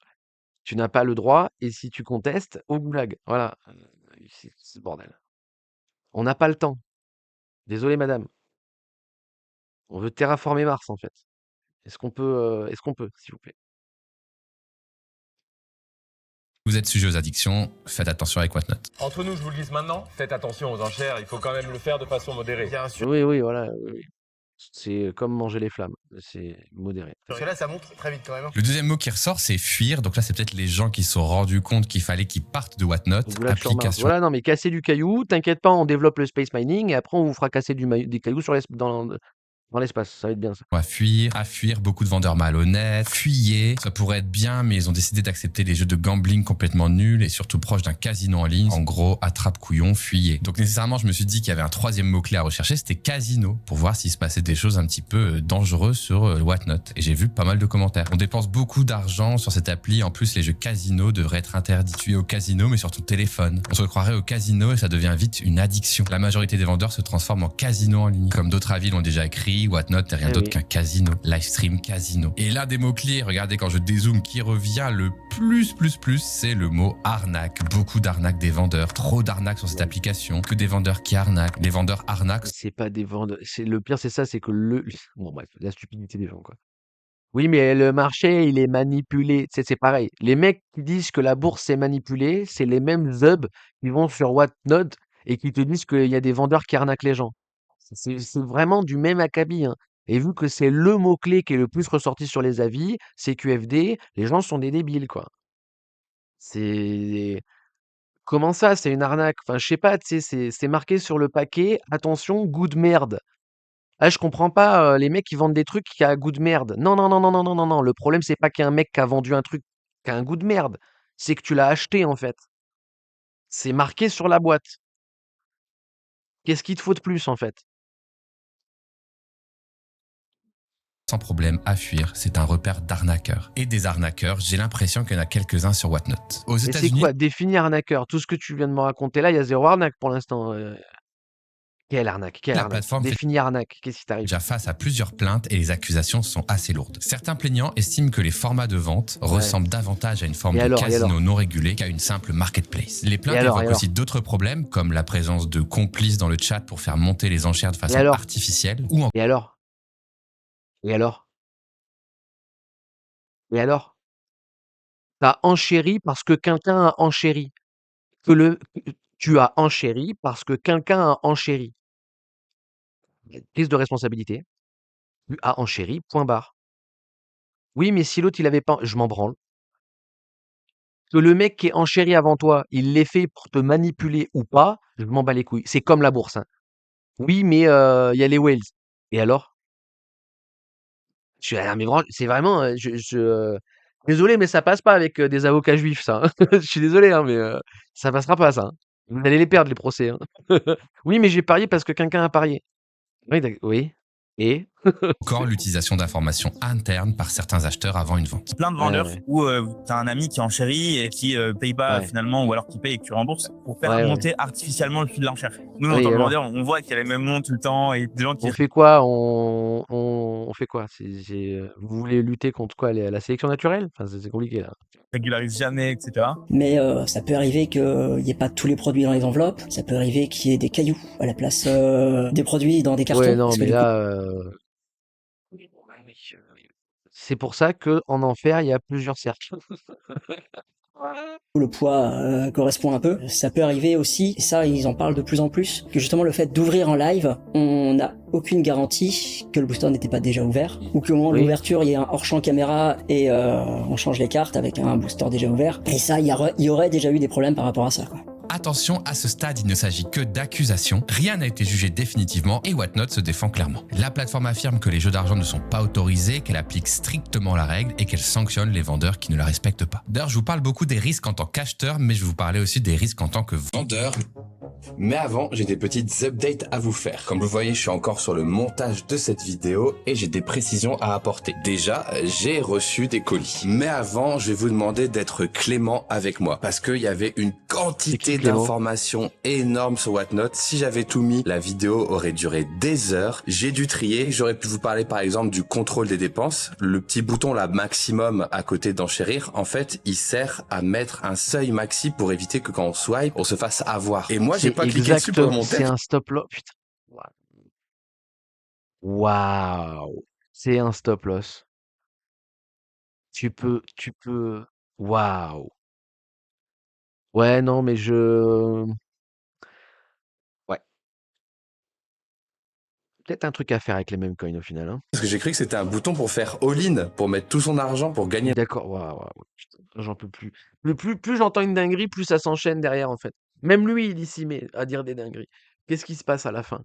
tu n'as pas le droit et si tu contestes, au goulag. Voilà, c'est ce bordel. On n'a pas le temps. Désolé, madame. On veut terraformer Mars, en fait. Est-ce qu'on peut, s'il vous plaît? vous êtes sujet aux addictions, faites attention avec Whatnot. Entre nous, je vous le dis maintenant, faites attention aux enchères, il faut quand même le faire de façon modérée. Bien sûr. Oui, voilà. Oui. C'est comme manger les flammes. C'est modéré. Parce que là, ça monte très vite quand même. Le deuxième mot qui ressort, c'est fuir. Donc là, c'est peut-être les gens qui se sont rendus compte qu'il fallait qu'ils partent de Whatnot. Roulade-sur-Mars. Application. Voilà, non, mais casser du caillou, t'inquiète pas, on développe le space mining et après on vous fera casser des cailloux dans l'espace. Ça va être bien ça. À fuir, beaucoup de vendeurs malhonnêtes, fuyez. Ça pourrait être bien, mais ils ont décidé d'accepter les jeux de gambling complètement nuls et surtout proches d'un casino en ligne. En gros, attrape couillon, fuyez. Donc nécessairement, je me suis dit qu'il y avait un troisième mot-clé à rechercher, c'était casino, pour voir s'il se passait des choses un petit peu dangereuses sur Whatnot. Et j'ai vu pas mal de commentaires. On dépense beaucoup d'argent sur cette appli. En plus, les jeux casino devraient être interdits. Tu es au casino, mais sur ton téléphone. On se croirait au casino et ça devient vite une addiction. La majorité des vendeurs se transforment en casino en ligne. Comme d'autres avis l'ont déjà écrit, Whatnot n'est rien d'autre qu'un casino. Livestream casino. Et l'un des mots-clés, regardez quand je dézoome, qui revient le plus, c'est le mot arnaque. Beaucoup d'arnaques des vendeurs. Trop d'arnaques sur cette application. Que des vendeurs qui arnaquent. Les vendeurs arnaquent. C'est pas des vendeurs. Le pire, c'est ça, c'est que Bon, bref, la stupidité des gens, quoi. Oui, mais le marché, il est manipulé. C'est pareil. Les mecs qui disent que la bourse est manipulée, c'est les mêmes zubs qui vont sur Whatnot et qui te disent qu'il y a des vendeurs qui arnaquent les gens. C'est vraiment du même acabit, hein. Et vu que c'est le mot-clé qui est le plus ressorti sur les avis, CQFD, les gens sont des débiles, quoi. C'est comment ça, c'est une arnaque? Enfin, je sais pas, tu sais, c'est marqué sur le paquet, attention, goût de merde. Ah, je comprends pas, les mecs qui vendent des trucs qui a goût de merde. Non, non, non, non, non, non, non, non. Le problème, c'est pas qu'il y a un mec qui a vendu un truc qui a un goût de merde. C'est que tu l'as acheté, en fait. C'est marqué sur la boîte. Qu'est-ce qu'il te faut de plus, en fait? Sans problème à fuir, c'est un repère d'arnaqueurs. Et des arnaqueurs, j'ai l'impression qu'il y en a quelques-uns sur Whatnot. Aux Mais c'est États-Unis, quoi? Définir arnaqueur. Tout ce que tu viens de me raconter là, il y a zéro arnaque pour l'instant. Quelle arnaque? Quelle la arnaque? plateforme fait Définis arnaque. Qu'est-ce qui t'arrive? déjà face à plusieurs plaintes et les accusations sont assez lourdes. Certains plaignants estiment que les formats de vente ressemblent davantage à une forme Et de alors, casino non régulé qu'à une simple marketplace. Les plaintes évoquent aussi d'autres problèmes comme la présence de complices dans le chat pour faire monter les enchères de façon artificielle ou en... Et alors? Et alors? Et alors? T'as enchéri parce que quelqu'un a enchéri. Tu as enchéri parce que quelqu'un a enchéri. Prise de responsabilité. Tu as enchéri, point barre. Oui, mais si l'autre, il avait pas, je m'en branle. Que le mec qui est enchéri avant toi, il l'ait fait pour te manipuler ou pas, je m'en bats les couilles. C'est comme la bourse, hein. Oui, mais il y a les whales. Et alors? Mais c'est vraiment, désolé, mais ça passe pas avec des avocats juifs, ça, hein. Je suis désolé, hein, mais ça passera pas, ça, hein. Vous allez les perdre, les procès, hein. Oui, mais j'ai parié parce que quelqu'un a parié. Oui, oui. Et? encore l'utilisation d'informations internes par certains acheteurs avant une vente. Plein de vendeurs où t'as un ami qui enchérit et qui paye pas finalement, ou alors qui paye et que tu rembourses pour faire monter artificiellement le prix de l'enchère. Nous, en tant que vendeurs, on voit qu'il y a les mêmes monts tout le temps et des gens qui... On fait quoi? On fait quoi? Vous voulez lutter contre quoi? La sélection naturelle? Enfin, c'est compliqué, là. Régularise jamais, etc. Mais ça peut arriver qu'il n'y ait pas tous les produits dans les enveloppes. Ça peut arriver qu'il y ait des cailloux à la place des produits dans des cartons. Ouais, non, parce que mais du coup- là, c'est pour ça qu'en enfer, il y a plusieurs cercles. Le poids correspond un peu. Ça peut arriver aussi, et ça ils en parlent de plus en plus, que justement le fait d'ouvrir en live, on n'a aucune garantie que le booster n'était pas déjà ouvert, ou qu'au moment de l'ouverture il y ait un hors-champ caméra et on change les cartes avec un booster déjà ouvert. Et ça, il y aurait déjà eu des problèmes par rapport à ça, quoi. Attention, à ce stade, il ne s'agit que d'accusations. Rien n'a été jugé définitivement et Whatnot se défend clairement. La plateforme affirme que les jeux d'argent ne sont pas autorisés, qu'elle applique strictement la règle et qu'elle sanctionne les vendeurs qui ne la respectent pas. D'ailleurs, je vous parle beaucoup des risques en tant qu'acheteur, mais je vais vous parler aussi des risques en tant que vendeur. Mais avant, j'ai des petites updates à vous faire. Comme vous voyez, je suis encore sur le montage de cette vidéo et j'ai des précisions à apporter. Déjà, j'ai reçu des colis. Mais avant, je vais vous demander d'être clément avec moi parce qu'il y avait une quantité d'informations énormes sur Whatnot. Si j'avais tout mis, la vidéo aurait duré des heures. J'ai dû trier. J'aurais pu vous parler par exemple du contrôle des dépenses. Le petit bouton là, maximum à côté d'enchérir, en fait, il sert à mettre un seuil maxi pour éviter que quand on swipe, on se fasse avoir. Et moi, j'ai pas cliqué dessus pour mon C'est texte. un stop loss. Putain. Waouh. C'est un stop loss. Tu peux. Waouh. Ouais, non, mais Ouais. peut-être un truc à faire avec les mêmes coins au final. Hein. Parce que j'ai cru que c'était un bouton pour faire all-in, pour mettre tout son argent, pour gagner. D'accord, putain, j'en peux plus. Plus j'entends une dinguerie, plus ça s'enchaîne derrière en fait. Même lui, il y s'y met à dire des dingueries. Qu'est-ce qui se passe à la fin?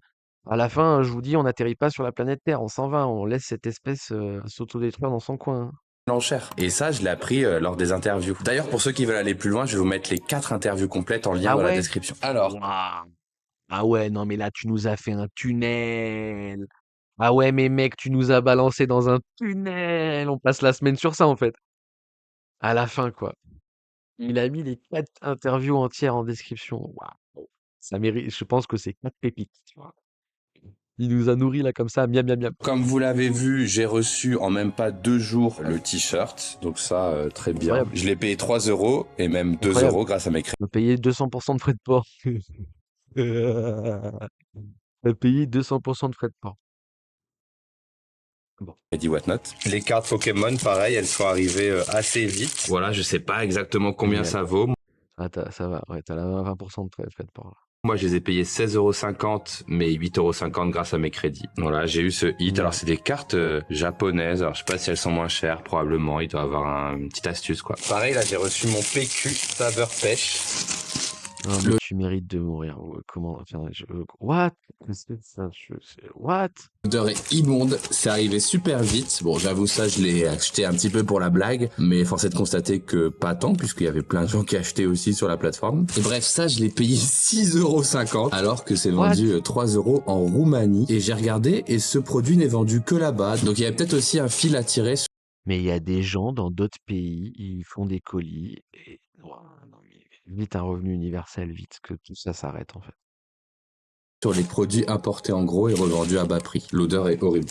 À la fin, je vous dis, on n'atterrit pas sur la planète Terre, on s'en va, on laisse cette espèce s'autodétruire dans son coin. Hein. L'enchère. Et ça, je l'ai appris lors des interviews. D'ailleurs, pour ceux qui veulent aller plus loin, je vais vous mettre les 4 interviews complètes en lien dans la description. Alors, Ah ouais, non mais là, tu nous as fait un tunnel. Ah ouais, mais mec, tu nous as balancé dans un tunnel. On passe la semaine sur ça en fait. À la fin, quoi. Il a mis les 4 interviews entières en description. Waouh! Ça mérite, je pense que c'est 4 pépites, tu vois? Il nous a nourris là comme ça, miam miam miam. comme vous l'avez vu, j'ai reçu en même pas 2 jours le t-shirt. Donc ça, très bien. Incroyable. Je l'ai payé 3 € et même 2 Incroyable. € grâce à mes crédits. On a payé 200% de frais de port. On a payé 200% de frais de port. Bon. Crédit Whatnot. Les cartes Pokémon, pareil, elles sont arrivées assez vite. Voilà, je sais pas exactement combien Génial. ça vaut. Ah, ça va, ouais, t'as la 20% de frais de port là. Moi, je les ai payés 16,50 €, mais 8,50 € grâce à mes crédits. Voilà, j'ai eu ce hit. Alors, c'est des cartes japonaises. Alors, je sais pas si elles sont moins chères, probablement. Il doit y avoir une petite astuce, quoi. Pareil, là, j'ai reçu mon PQ saveur pêche. Non, mais tu mérites de mourir. Comment? Enfin, what? What? L'odeur est immonde, c'est arrivé super vite. Bon, j'avoue ça, je l'ai acheté un petit peu pour la blague, mais force est de constater que pas tant, puisqu'il y avait plein de gens qui achetaient aussi sur la plateforme. Et bref, ça, je l'ai payé 6,50 €, alors que c'est vendu 3 € en Roumanie. Et j'ai regardé, et ce produit n'est vendu que là-bas. Donc il y a peut-être aussi un fil à tirer. Mais il y a des gens dans d'autres pays, ils font des colis et ouah, non, mais vite un revenu universel, vite que tout ça s'arrête en fait. Sur les produits importés en gros et revendus à bas prix. L'odeur est horrible.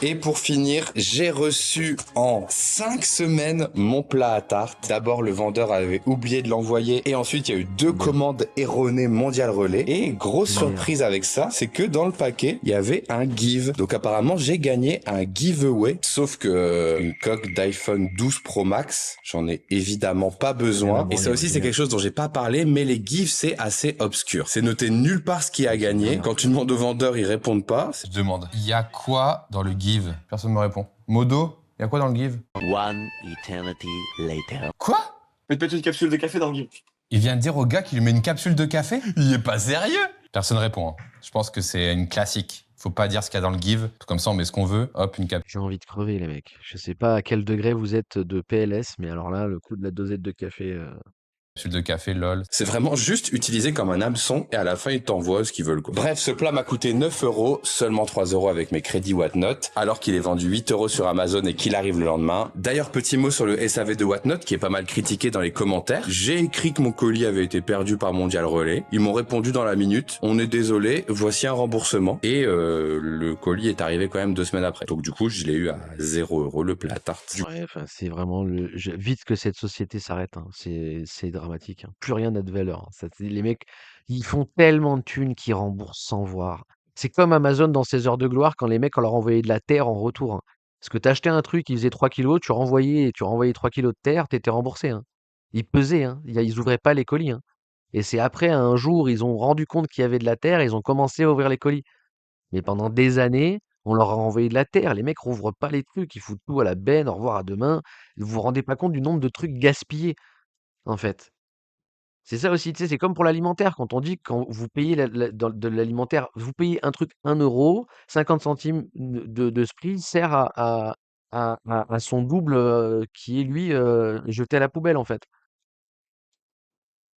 Et pour finir, j'ai reçu en 5 semaines mon plat à tarte. D'abord, le vendeur avait oublié de l'envoyer et ensuite, il y a eu 2 commandes erronées Mondial Relais. Et grosse surprise avec ça, c'est que dans le paquet, il y avait un give. Donc apparemment, j'ai gagné un giveaway. Sauf que une coque d'iPhone 12 Pro Max, j'en ai évidemment pas besoin. Et ça aussi, c'est quelque chose dont j'ai pas parlé, mais les gives, c'est assez obscur. C'est noté nulle part ce qui a gagné. Quand tu demandes aux vendeurs, ils répondent pas. Je demande, il y a quoi dans le give? Personne me répond. Modo, il y a quoi dans le give? One eternity later. Quoi? Une petite capsule de café dans le give. Il vient de dire au gars qu'il lui met une capsule de café? Il est pas sérieux? Personne répond. Hein. Je pense que c'est une classique. Faut pas dire ce qu'il y a dans le give. Comme ça, on met ce qu'on veut. Hop, une capsule. J'ai envie de crever les mecs. Je sais pas à quel degré vous êtes de PLS, mais alors là, le coup de la dosette de café... de café, lol. C'est vraiment juste utilisé comme un hameçon et à la fin, ils t'envoient ce qu'ils veulent. Quoi. Bref, ce plat m'a coûté 9 €, seulement 3 € avec mes crédits Whatnot, alors qu'il est vendu 8 € sur Amazon et qu'il arrive le lendemain. D'ailleurs, petit mot sur le SAV de Whatnot, qui est pas mal critiqué dans les commentaires. J'ai écrit que mon colis avait été perdu par Mondial Relais. Ils m'ont répondu dans la minute, on est désolé, voici un remboursement. Et le colis est arrivé quand même 2 semaines après. Donc du coup, je l'ai eu à 0 € le plat à tarte. Ouais, enfin, c'est vraiment vite que cette société s'arrête. Hein. C'est dramatique. Hein. Plus rien n'a de valeur. Hein. Les mecs, ils font tellement de thunes qu'ils remboursent sans voir. C'est comme Amazon dans ses heures de gloire quand les mecs on leur envoyait de la terre en retour. Hein. Parce que t'achetais un truc, il faisait 3 kilos, tu renvoyais 3 kilos de terre, t'étais remboursé. Hein. Ils pesaient, hein. Ils ouvraient pas les colis. Hein. Et c'est après, un jour, ils ont rendu compte qu'il y avait de la terre, ils ont commencé à ouvrir les colis. Mais pendant des années, on leur a envoyé de la terre. Les mecs rouvrent pas les trucs, ils foutent tout à la benne, au revoir à demain. Vous vous rendez pas compte du nombre de trucs gaspillés, en fait. C'est ça aussi, tu sais, c'est comme pour l'alimentaire. Quand on dit que quand vous payez de l'alimentaire, vous payez un truc 1 €, 50 centimes de ce prix sert à son double qui est lui jeté à la poubelle, en fait.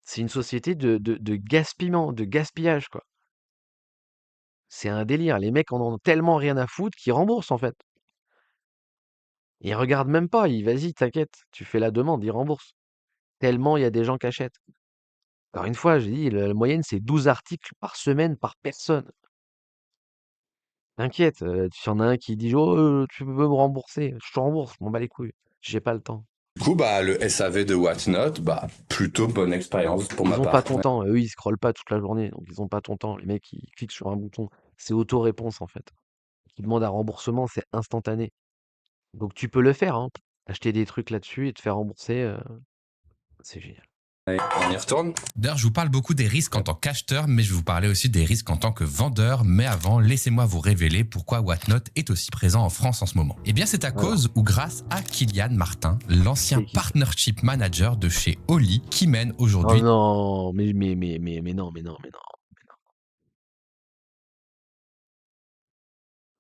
C'est une société de gaspillement, de gaspillage, quoi. C'est un délire. Les mecs en ont tellement rien à foutre qu'ils remboursent, en fait. Ils regardent même pas. Vas-y, t'inquiète, tu fais la demande, ils remboursent. Tellement il y a des gens qui achètent. Alors une fois, j'ai dit, la moyenne, c'est 12 articles par semaine par personne. T'inquiète, tu en as un qui dit: «Oh, tu peux me rembourser?» Je te rembourse, je m'en bats les couilles. J'ai pas le temps. Du coup, le SAV de Whatnot, plutôt bonne expérience pour ma Ils ont part. pas ton temps. Eux, ils scrollent pas toute la journée, donc ils ont pas ton temps. Les mecs, ils cliquent sur un bouton. C'est auto-réponse, en fait. Qui demande un remboursement, c'est instantané. Donc tu peux le faire, hein. Acheter des trucs là-dessus et te faire rembourser, c'est génial. Allez, on y retourne. D'ailleurs, je vous parle beaucoup des risques en tant qu'acheteur, mais je vais vous parler aussi des risques en tant que vendeur. Mais avant, laissez-moi vous révéler pourquoi Whatnot est aussi présent en France en ce moment. Eh bien, c'est à cause ou grâce à Kylian Martin, l'ancien partnership manager de chez Oli, qui mène aujourd'hui... Oh non, mais non, mais non, mais non.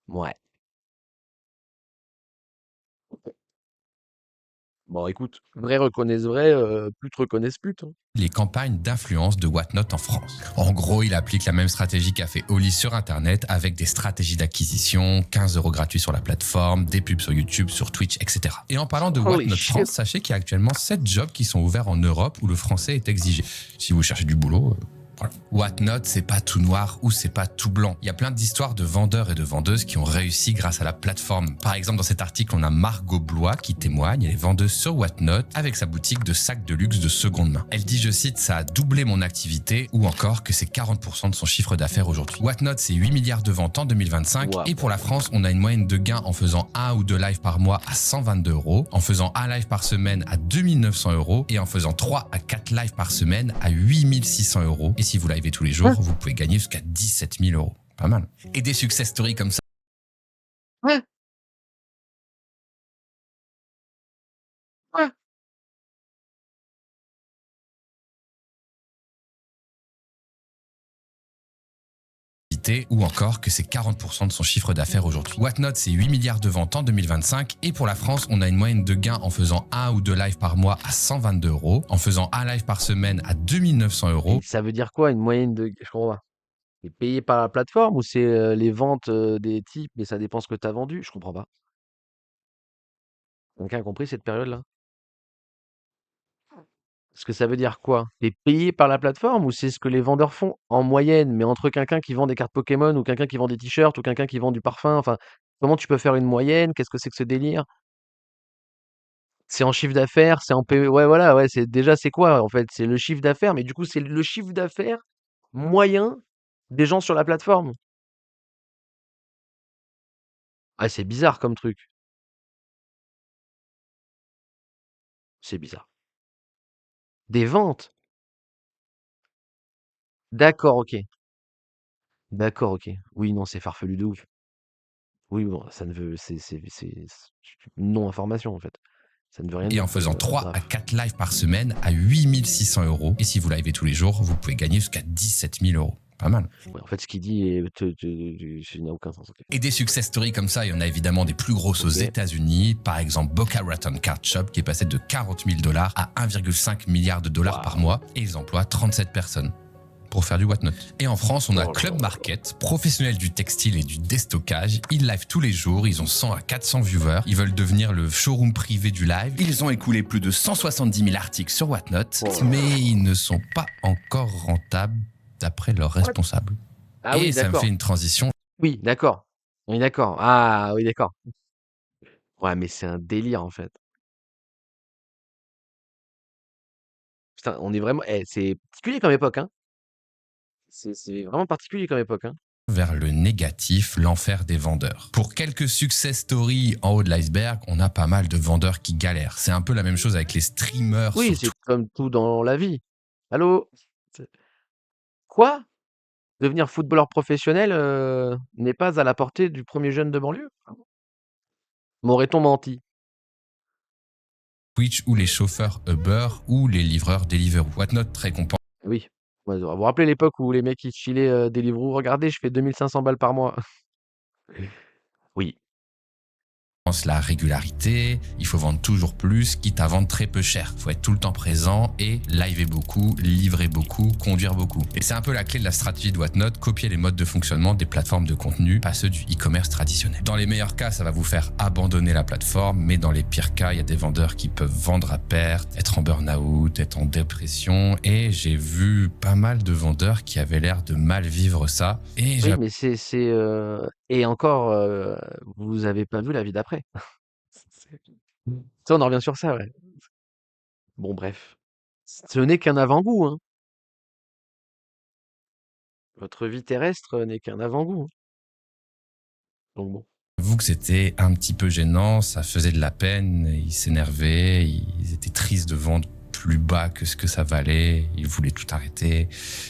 Ouais. Bon, écoute, vrai reconnaissent vrai, pute reconnaissent pute. Hein. Les campagnes d'influence de Whatnot en France. En gros, il applique la même stratégie qu'a fait Oli sur Internet avec des stratégies d'acquisition, 15 € gratuits sur la plateforme, des pubs sur YouTube, sur Twitch, etc. Et en parlant de Whatnot France, sachez qu'il y a actuellement 7 jobs qui sont ouverts en Europe où le français est exigé. Si vous cherchez du boulot... Whatnot, c'est pas tout noir ou c'est pas tout blanc. Il y a plein d'histoires de vendeurs et de vendeuses qui ont réussi grâce à la plateforme. Par exemple, dans cet article, on a Margot Blois qui témoigne. Elle est vendeuse sur Whatnot avec sa boutique de sacs de luxe de seconde main. Elle dit, je cite, ça a doublé mon activité ou encore que c'est 40% de son chiffre d'affaires aujourd'hui. Whatnot, c'est 8 milliards de ventes en 2025 et pour la France, on a une moyenne de gains en faisant 1 ou 2 lives par mois à 122 €, en faisant 1 live par semaine à 2900 € et en faisant 3 à 4 lives par semaine à 8600 €. Et si vous livez tous les jours, vous pouvez gagner jusqu'à 17 000 €. Pas mal. Et des success stories comme ça. Ouais. Ouais. Ou encore que c'est 40% de son chiffre d'affaires aujourd'hui. Whatnot, c'est 8 milliards de ventes en 2025 et pour la France, on a une moyenne de gains en faisant 1 ou 2 lives par mois à 122 €, en faisant 1 live par semaine à 2900 €. Et ça veut dire quoi, une moyenne de... Je comprends pas. C'est payé par la plateforme ou c'est les ventes des types, mais ça dépend ce que tu as vendu? Je comprends pas. Quelqu'un a compris cette période-là? Parce que ça veut dire quoi? Tu payé par la plateforme ou c'est ce que les vendeurs font en moyenne? Mais entre quelqu'un qui vend des cartes Pokémon ou quelqu'un qui vend des t-shirts ou quelqu'un qui vend du parfum, enfin, comment tu peux faire une moyenne? Qu'est-ce que c'est que ce délire? C'est en chiffre d'affaires, c'est en PE. Ouais, voilà, ouais, c'est quoi en fait? C'est le chiffre d'affaires, mais du coup, c'est le chiffre d'affaires moyen des gens sur la plateforme. Ah, c'est bizarre comme truc. C'est bizarre. Des ventes? D'accord, OK. D'accord, OK. Oui, non, c'est farfelu de ouf. Oui, bon, ça ne veut c'est une non-information, en fait. Ça ne veut rien Et dire. en faisant 3 à Bref. 4 lives par semaine à 8600 €. Et si vous livez tous les jours, vous pouvez gagner jusqu'à 17 000 €. Pas mal. Ouais, en fait, ce qu'il dit ça n'a aucun sens. OK. Et des success stories comme ça, il y en a évidemment des plus grosses aux États-Unis. Par exemple, Boca Raton Card Shop qui est passé de 40 000 $ à 1,5 milliard de dollars par mois et ils emploient 37 personnes pour faire du Whatnot. Et en France, on a Club Market, professionnel du textile et du déstockage. Ils live tous les jours, ils ont 100 à 400 viewers. Ils veulent devenir le showroom privé du live. Ils ont écoulé plus de 170 000 articles sur Whatnot, mais ils ne sont pas encore rentables d'après leurs responsables. Ah et oui, ça me d'accord. fait une transition. Oui, d'accord. Oui, d'accord. Ah oui, d'accord. Ouais, mais c'est un délire, en fait. Putain, on est vraiment c'est particulier comme époque, hein. C'est vraiment particulier comme époque, hein. Vers le négatif, l'enfer des vendeurs. Pour quelques success stories en haut de l'iceberg, on a pas mal de vendeurs qui galèrent. C'est un peu la même chose avec les streamers. Oui, c'est comme tout dans la vie. Allô? Quoi? Devenir footballeur professionnel, n'est pas à la portée du premier jeune de banlieue? M'aurait-on menti? Twitch ou les chauffeurs Uber ou les livreurs Deliveroo. Whatnot récompense. Oui. Ouais, vous vous rappelez l'époque où les mecs ils chillaient Deliveroo? Regardez, je fais 2500 balles par mois. Oui. La régularité, il faut vendre toujours plus, quitte à vendre très peu cher. Il faut être tout le temps présent et liver beaucoup, livrer beaucoup, conduire beaucoup. Et c'est un peu la clé de la stratégie de Whatnot, copier les modes de fonctionnement des plateformes de contenu, pas ceux du e-commerce traditionnel. Dans les meilleurs cas, ça va vous faire abandonner la plateforme, mais dans les pires cas, il y a des vendeurs qui peuvent vendre à perte, être en burn-out, être en dépression, et j'ai vu pas mal de vendeurs qui avaient l'air de mal vivre ça. Et oui, mais et encore, vous avez pas vu la vie d'après. Ça, on en revient sur ça, ouais. Bon, bref. Ce n'est qu'un avant-goût, hein. Votre vie terrestre n'est qu'un avant-goût, hein. Donc bon. J'avoue que c'était un petit peu gênant, ça faisait de la peine, ils s'énervaient, ils étaient tristes de vendre plus bas que ce que ça valait. Ils voulaient tout arrêter.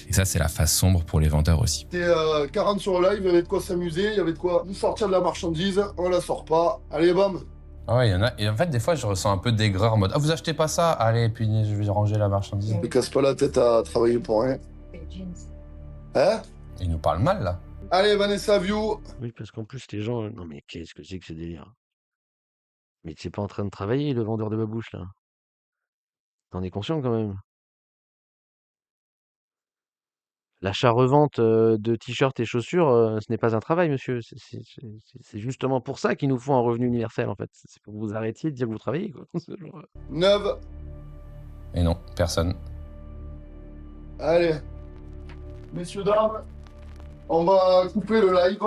Et ça, c'est la face sombre pour les vendeurs aussi. C'était 40 sur le live, il y avait de quoi s'amuser, il y avait de quoi nous sortir de la marchandise, on la sort pas. Allez, bam. Ah ouais, il y en a. Et en fait, des fois, je ressens un peu d'aigreur en mode, ah, vous achetez pas ça? Allez, puis je vais ranger la marchandise. Ne casse pas la tête à travailler pour rien. Hein? Il nous parle mal, là. Allez, Vanessa View. Oui, parce qu'en plus, les gens. Non, mais qu'est-ce que c'est que ce délire? Mais tu es pas en train de travailler, le vendeur de babouche, là. T'en es conscient quand même? L'achat-revente de t-shirts et chaussures, ce n'est pas un travail, monsieur. C'est justement pour ça qu'il nous faut un revenu universel, en fait. C'est pour que vous arrêtiez de dire que vous travaillez, quoi. Genre, 9. Et non, personne. Allez. Messieurs, dames, on va couper le live.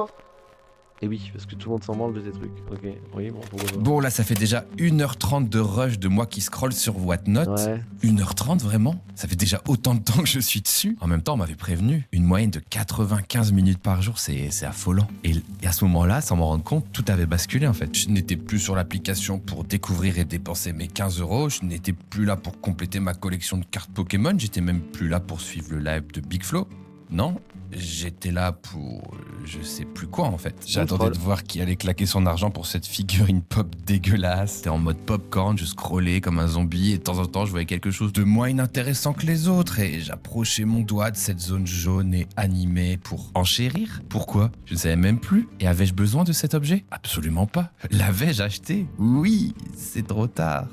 Et oui, parce que tout le monde s'en branle de ces trucs. Ok, oui, bon, pourquoi pas. Bon, là, ça fait déjà 1h30 de rush de moi qui scrolle sur Whatnot. Ouais. 1h30, vraiment? Ça fait déjà autant de temps que je suis dessus. En même temps, on m'avait prévenu. Une moyenne de 95 minutes par jour, c'est affolant. Et à ce moment-là, sans m'en rendre compte, tout avait basculé, en fait. Je n'étais plus sur l'application pour découvrir et dépenser mes 15 €. Je n'étais plus là pour compléter ma collection de cartes Pokémon. J'étais même plus là pour suivre le live de Big Flo. Non, j'étais là pour je sais plus quoi en fait. J'attendais de voir qui allait claquer son argent pour cette figurine pop dégueulasse. C'était en mode popcorn, je scrollais comme un zombie et de temps en temps je voyais quelque chose de moins inintéressant que les autres et j'approchais mon doigt de cette zone jaune et animée pour enchérir. Pourquoi? Je ne savais même plus. Et avais-je besoin de cet objet? Absolument pas. L'avais-je acheté? Oui, c'est trop tard.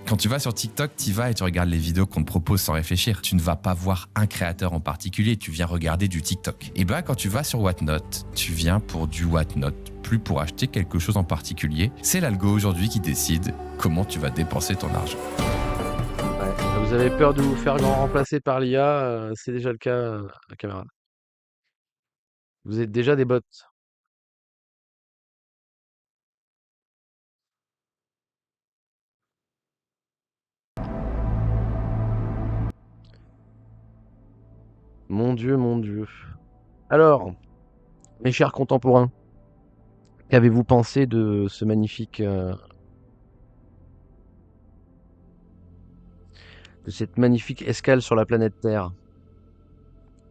Quand tu vas sur TikTok, tu vas et tu regardes les vidéos qu'on te propose sans réfléchir. Tu ne vas pas voir un créateur en particulier, tu viens regarder du TikTok. Et quand tu vas sur Whatnot, tu viens pour du Whatnot, plus pour acheter quelque chose en particulier. C'est l'algo aujourd'hui qui décide comment tu vas dépenser ton argent. Ouais. Vous avez peur de vous faire remplacer par l'IA, c'est déjà le cas, camarade. Vous êtes déjà des bots. Mon Dieu, mon Dieu. Alors, mes chers contemporains, qu'avez-vous pensé de ce magnifique... de cette magnifique escale sur la planète Terre?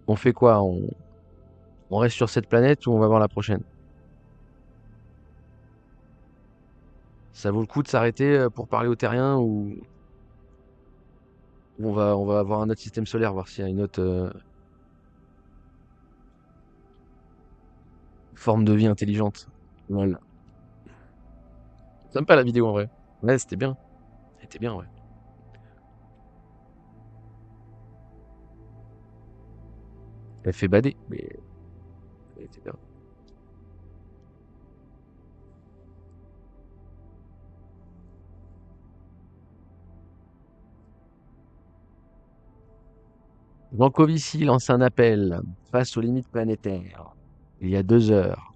On fait quoi? On reste sur cette planète ou on va voir la prochaine? Ça vaut le coup de s'arrêter pour parler aux terriens ou on va avoir un autre système solaire, voir s'il y a une autre forme de vie intelligente. Voilà. Sympa la vidéo en vrai. Ouais, c'était bien. C'était bien, ouais. Elle fait bader, mais c'était bien. Jean Covici lance un appel face aux limites planétaires. Il y a 2 heures.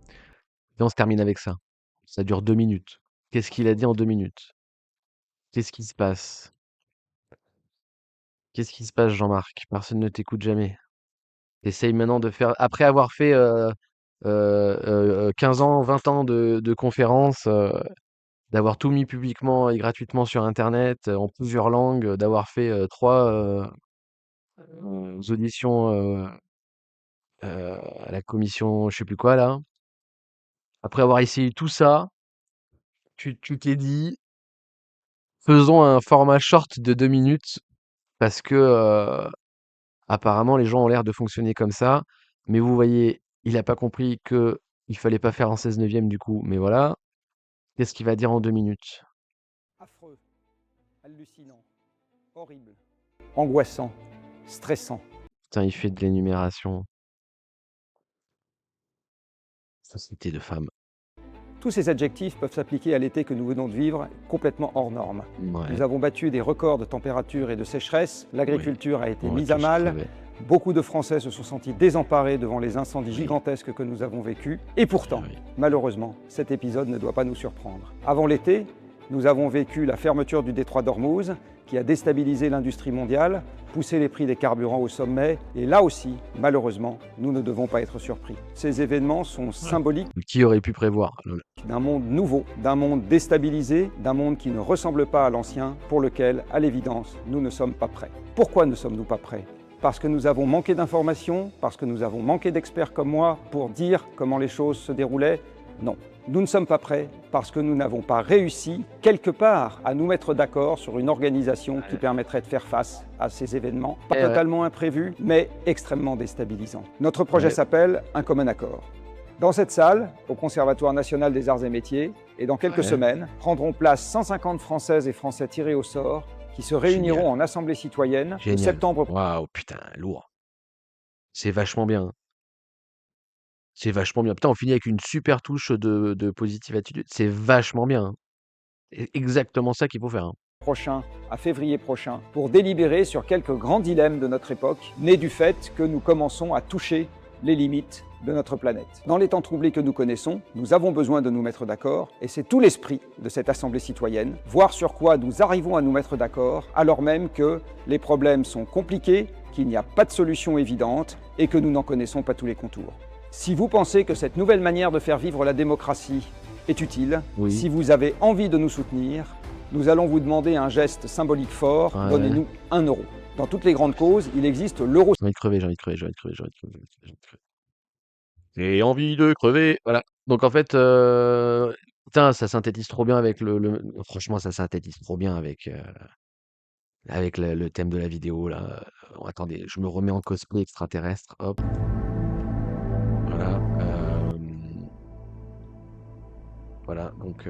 Et on se termine avec ça. Ça dure 2 minutes. Qu'est-ce qu'il a dit en 2 minutes? Qu'est-ce qui se passe? Qu'est-ce qui se passe, Jean-Marc? Personne ne t'écoute jamais. Essaye maintenant de faire... Après avoir fait 15 ans, 20 ans de conférences, d'avoir tout mis publiquement et gratuitement sur Internet, en plusieurs langues, d'avoir fait 3 auditions à la commission, je sais plus quoi, là. Après avoir essayé tout ça, tu t'es dit, faisons un format short de 2 minutes, parce que apparemment les gens ont l'air de fonctionner comme ça. Mais vous voyez, il n'a pas compris que il fallait pas faire en 16/9 du coup. Mais voilà. Qu'est-ce qu'il va dire en 2 minutes? Affreux, hallucinant, horrible, angoissant, stressant. Putain, il fait de l'énumération. Société de femmes. Tous ces adjectifs peuvent s'appliquer à l'été que nous venons de vivre, complètement hors norme. Ouais. Nous avons battu des records de température et de sécheresse, l'agriculture a été On va mise à tous mal, crever. beaucoup de Français se sont sentis désemparés devant les incendies gigantesques que nous avons vécus. Et pourtant, malheureusement, cet épisode ne doit pas nous surprendre. Avant l'été, Nous avons vécu la fermeture du détroit d'Ormuz, qui a déstabilisé l'industrie mondiale, poussé les prix des carburants au sommet, et là aussi, malheureusement, nous ne devons pas être surpris. Ces événements sont symboliques Qui aurait pu prévoir? d'un monde nouveau, d'un monde déstabilisé, d'un monde qui ne ressemble pas à l'ancien, pour lequel, à l'évidence, nous ne sommes pas prêts. Pourquoi ne sommes-nous pas prêts? Parce que nous avons manqué d'informations, parce que nous avons manqué d'experts comme moi pour dire comment les choses se déroulaient? Non. Nous ne sommes pas prêts parce que nous n'avons pas réussi, quelque part, à nous mettre d'accord sur une organisation qui permettrait de faire face à ces événements, pas totalement imprévus, mais extrêmement déstabilisants. Notre projet s'appelle Un commun accord. Dans cette salle, au Conservatoire national des arts et métiers, et dans quelques semaines, prendront place 150 Françaises et Français tirés au sort qui se réuniront en assemblée citoyenne en septembre. Waouh, putain, lourd. C'est vachement bien. C'est vachement bien. Putain, on finit avec une super touche de positive attitude. C'est vachement bien. C'est exactement ça qu'il faut faire. Prochain, à février prochain, pour délibérer sur quelques grands dilemmes de notre époque, nés du fait que nous commençons à toucher les limites de notre planète. Dans les temps troublés que nous connaissons, nous avons besoin de nous mettre d'accord, et c'est tout l'esprit de cette Assemblée citoyenne, voir sur quoi nous arrivons à nous mettre d'accord, alors même que les problèmes sont compliqués, qu'il n'y a pas de solution évidente, et que nous n'en connaissons pas tous les contours. Si vous pensez que cette nouvelle manière de faire vivre la démocratie est utile, si vous avez envie de nous soutenir, nous allons vous demander un geste symbolique fort, donnez-nous 1 euro. Dans toutes les grandes causes, il existe l'euro. J'ai envie de crever, j'ai envie de crever, j'ai envie de crever, j'ai envie de crever, j'ai envie de crever. J'ai envie de crever, voilà. Donc en fait, putain, ça synthétise trop bien avec franchement, ça synthétise trop bien avec le thème de la vidéo là. Attendez, je me remets en cosplay extraterrestre, hop. Voilà. Voilà, donc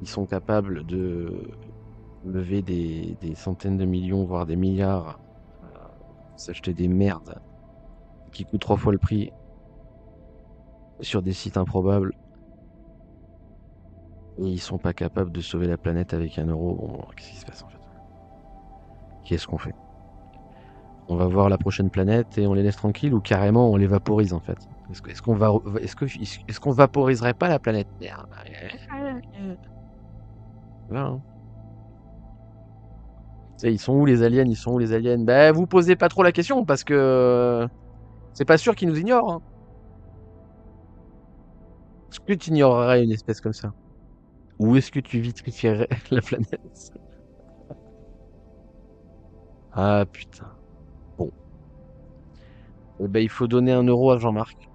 ils sont capables de lever des centaines de millions, voire des milliards, s'acheter des merdes qui coûtent 3 fois le prix sur des sites improbables. Et ils sont pas capables de sauver la planète avec 1 euro. Bon, qu'est-ce qui se passe en fait? Qu'est-ce qu'on fait? On va voir la prochaine planète et on les laisse tranquilles ou carrément on les vaporise en fait? Est-ce qu'on vaporiserait pas la planète? Merde. Voilà, hein. Ils sont où les aliens? Ils sont où les aliens? Bah vous posez pas trop la question parce que c'est pas sûr qu'ils nous ignorent. Hein. Est-ce que tu ignorerais une espèce comme ça? Ou est-ce que tu vitrifierais la planète? Ah putain. Bon. Eh ben, il faut donner 1 euro à Jean-Marc.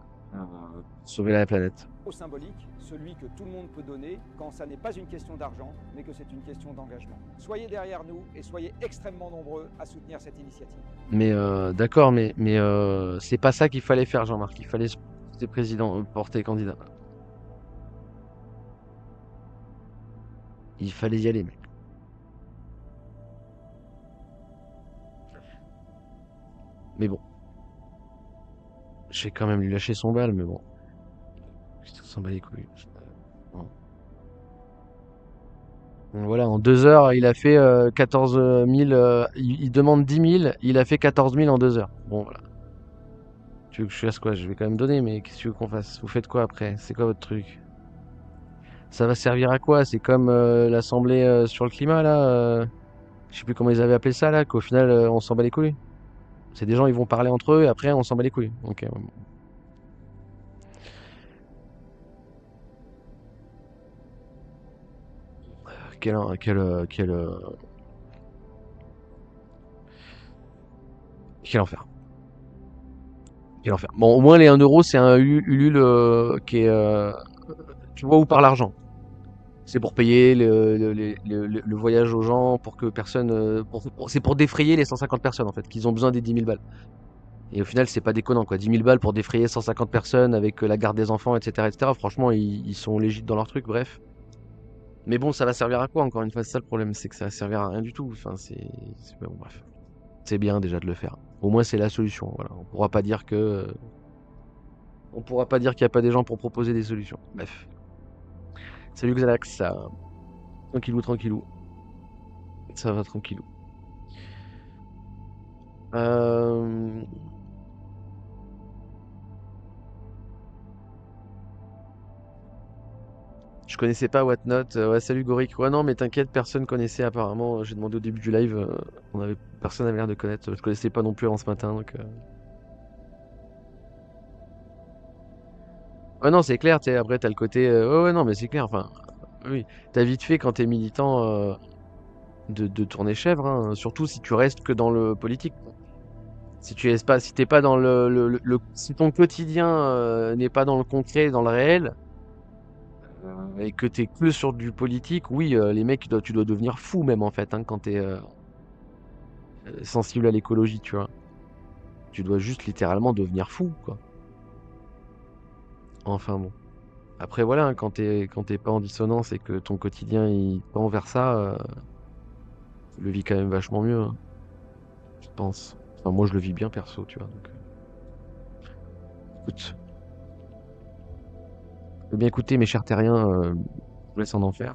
Sauver la planète. Symbolique, celui que tout le monde peut donner quand ça n'est pas une question d'argent, mais que c'est une question d'engagement. Soyez derrière nous et soyez extrêmement nombreux à soutenir cette initiative. Mais d'accord, mais c'est pas ça qu'il fallait faire, Jean-Marc. Il fallait se porter président, porter candidat. Il fallait y aller, mec. Mais bon. Je vais quand même lui lâcher son bal, mais bon. Putain, s'en bat les couilles. Bon. Donc voilà, en 2 heures, il a fait 14 000. Il demande 10 000, il a fait 14 000 en 2 heures. Bon, voilà. Tu veux que je fasse quoi? Je vais quand même donner, mais qu'est-ce que tu veux qu'on fasse? Vous faites quoi après? C'est quoi votre truc? Ça va servir à quoi? C'est comme l'assemblée sur le climat, là. Je sais plus comment ils avaient appelé ça, là, qu'au final, on s'en bat les couilles. C'est des gens, ils vont parler entre eux, et après, on s'en bat les couilles. Ok. Quel enfer. Quel enfer. Bon, au moins les 1 euro, c'est un Ulule qui est... tu vois où part l'argent. C'est pour payer le voyage aux gens, pour que personne... c'est pour défrayer les 150 personnes, en fait, qu'ils ont besoin des 10 000 balles. Et au final, c'est pas déconnant, quoi. 10 000 balles pour défrayer 150 personnes avec la garde des enfants, etc. etc. Franchement, ils sont légites dans leur truc, bref. Mais bon, ça va servir à quoi? Encore une fois, c'est ça le problème, c'est que ça va servir à rien du tout. Enfin, bon, bref. C'est bien déjà de le faire. Au moins, c'est la solution. Voilà. On pourra pas dire qu'il n'y a pas des gens pour proposer des solutions. Bref. Salut Xalax. Tranquillou, tranquillou. Ça va tranquillou. Je connaissais pas Whatnot. Ouais, salut Goric. Ouais, non, mais t'inquiète, personne connaissait apparemment. J'ai demandé au début du live. Personne avait l'air de connaître. Je connaissais pas non plus avant ce matin. Donc, ouais, non, c'est clair. Après, t'as le côté. Ouais, non, mais c'est clair. Enfin, oui. T'as vite fait quand t'es militant de tourner chèvre. Hein, surtout si tu restes que dans le politique. Si t'es pas dans si ton quotidien n'est pas dans le concret, dans le réel, et que t'es que sur du politique, oui, les mecs, tu dois devenir fou même en fait, hein, quand t'es sensible à l'écologie, tu vois. Tu dois juste littéralement devenir fou, quoi. Enfin bon. Après voilà, hein, quand t'es pas en dissonance et que ton quotidien il tend vers ça, tu le vis quand même vachement mieux, hein, je pense. Enfin, moi je le vis bien perso, tu vois. Donc, écoute. Eh bien écoutez mes chers terriens, je vous laisse en enfer.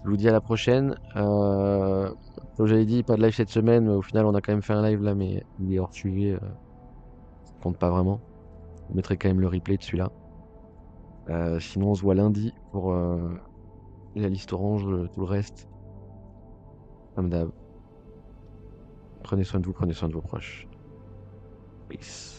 Je vous dis à la prochaine. Comme j'avais dit, pas de live cette semaine, mais au final on a quand même fait un live là, mais il est hors sujet, ça compte pas vraiment. Je mettrai quand même le replay de celui-là. Sinon on se voit lundi pour la liste orange, tout le reste. Comme d'hab. Prenez soin de vous, prenez soin de vos proches. Peace.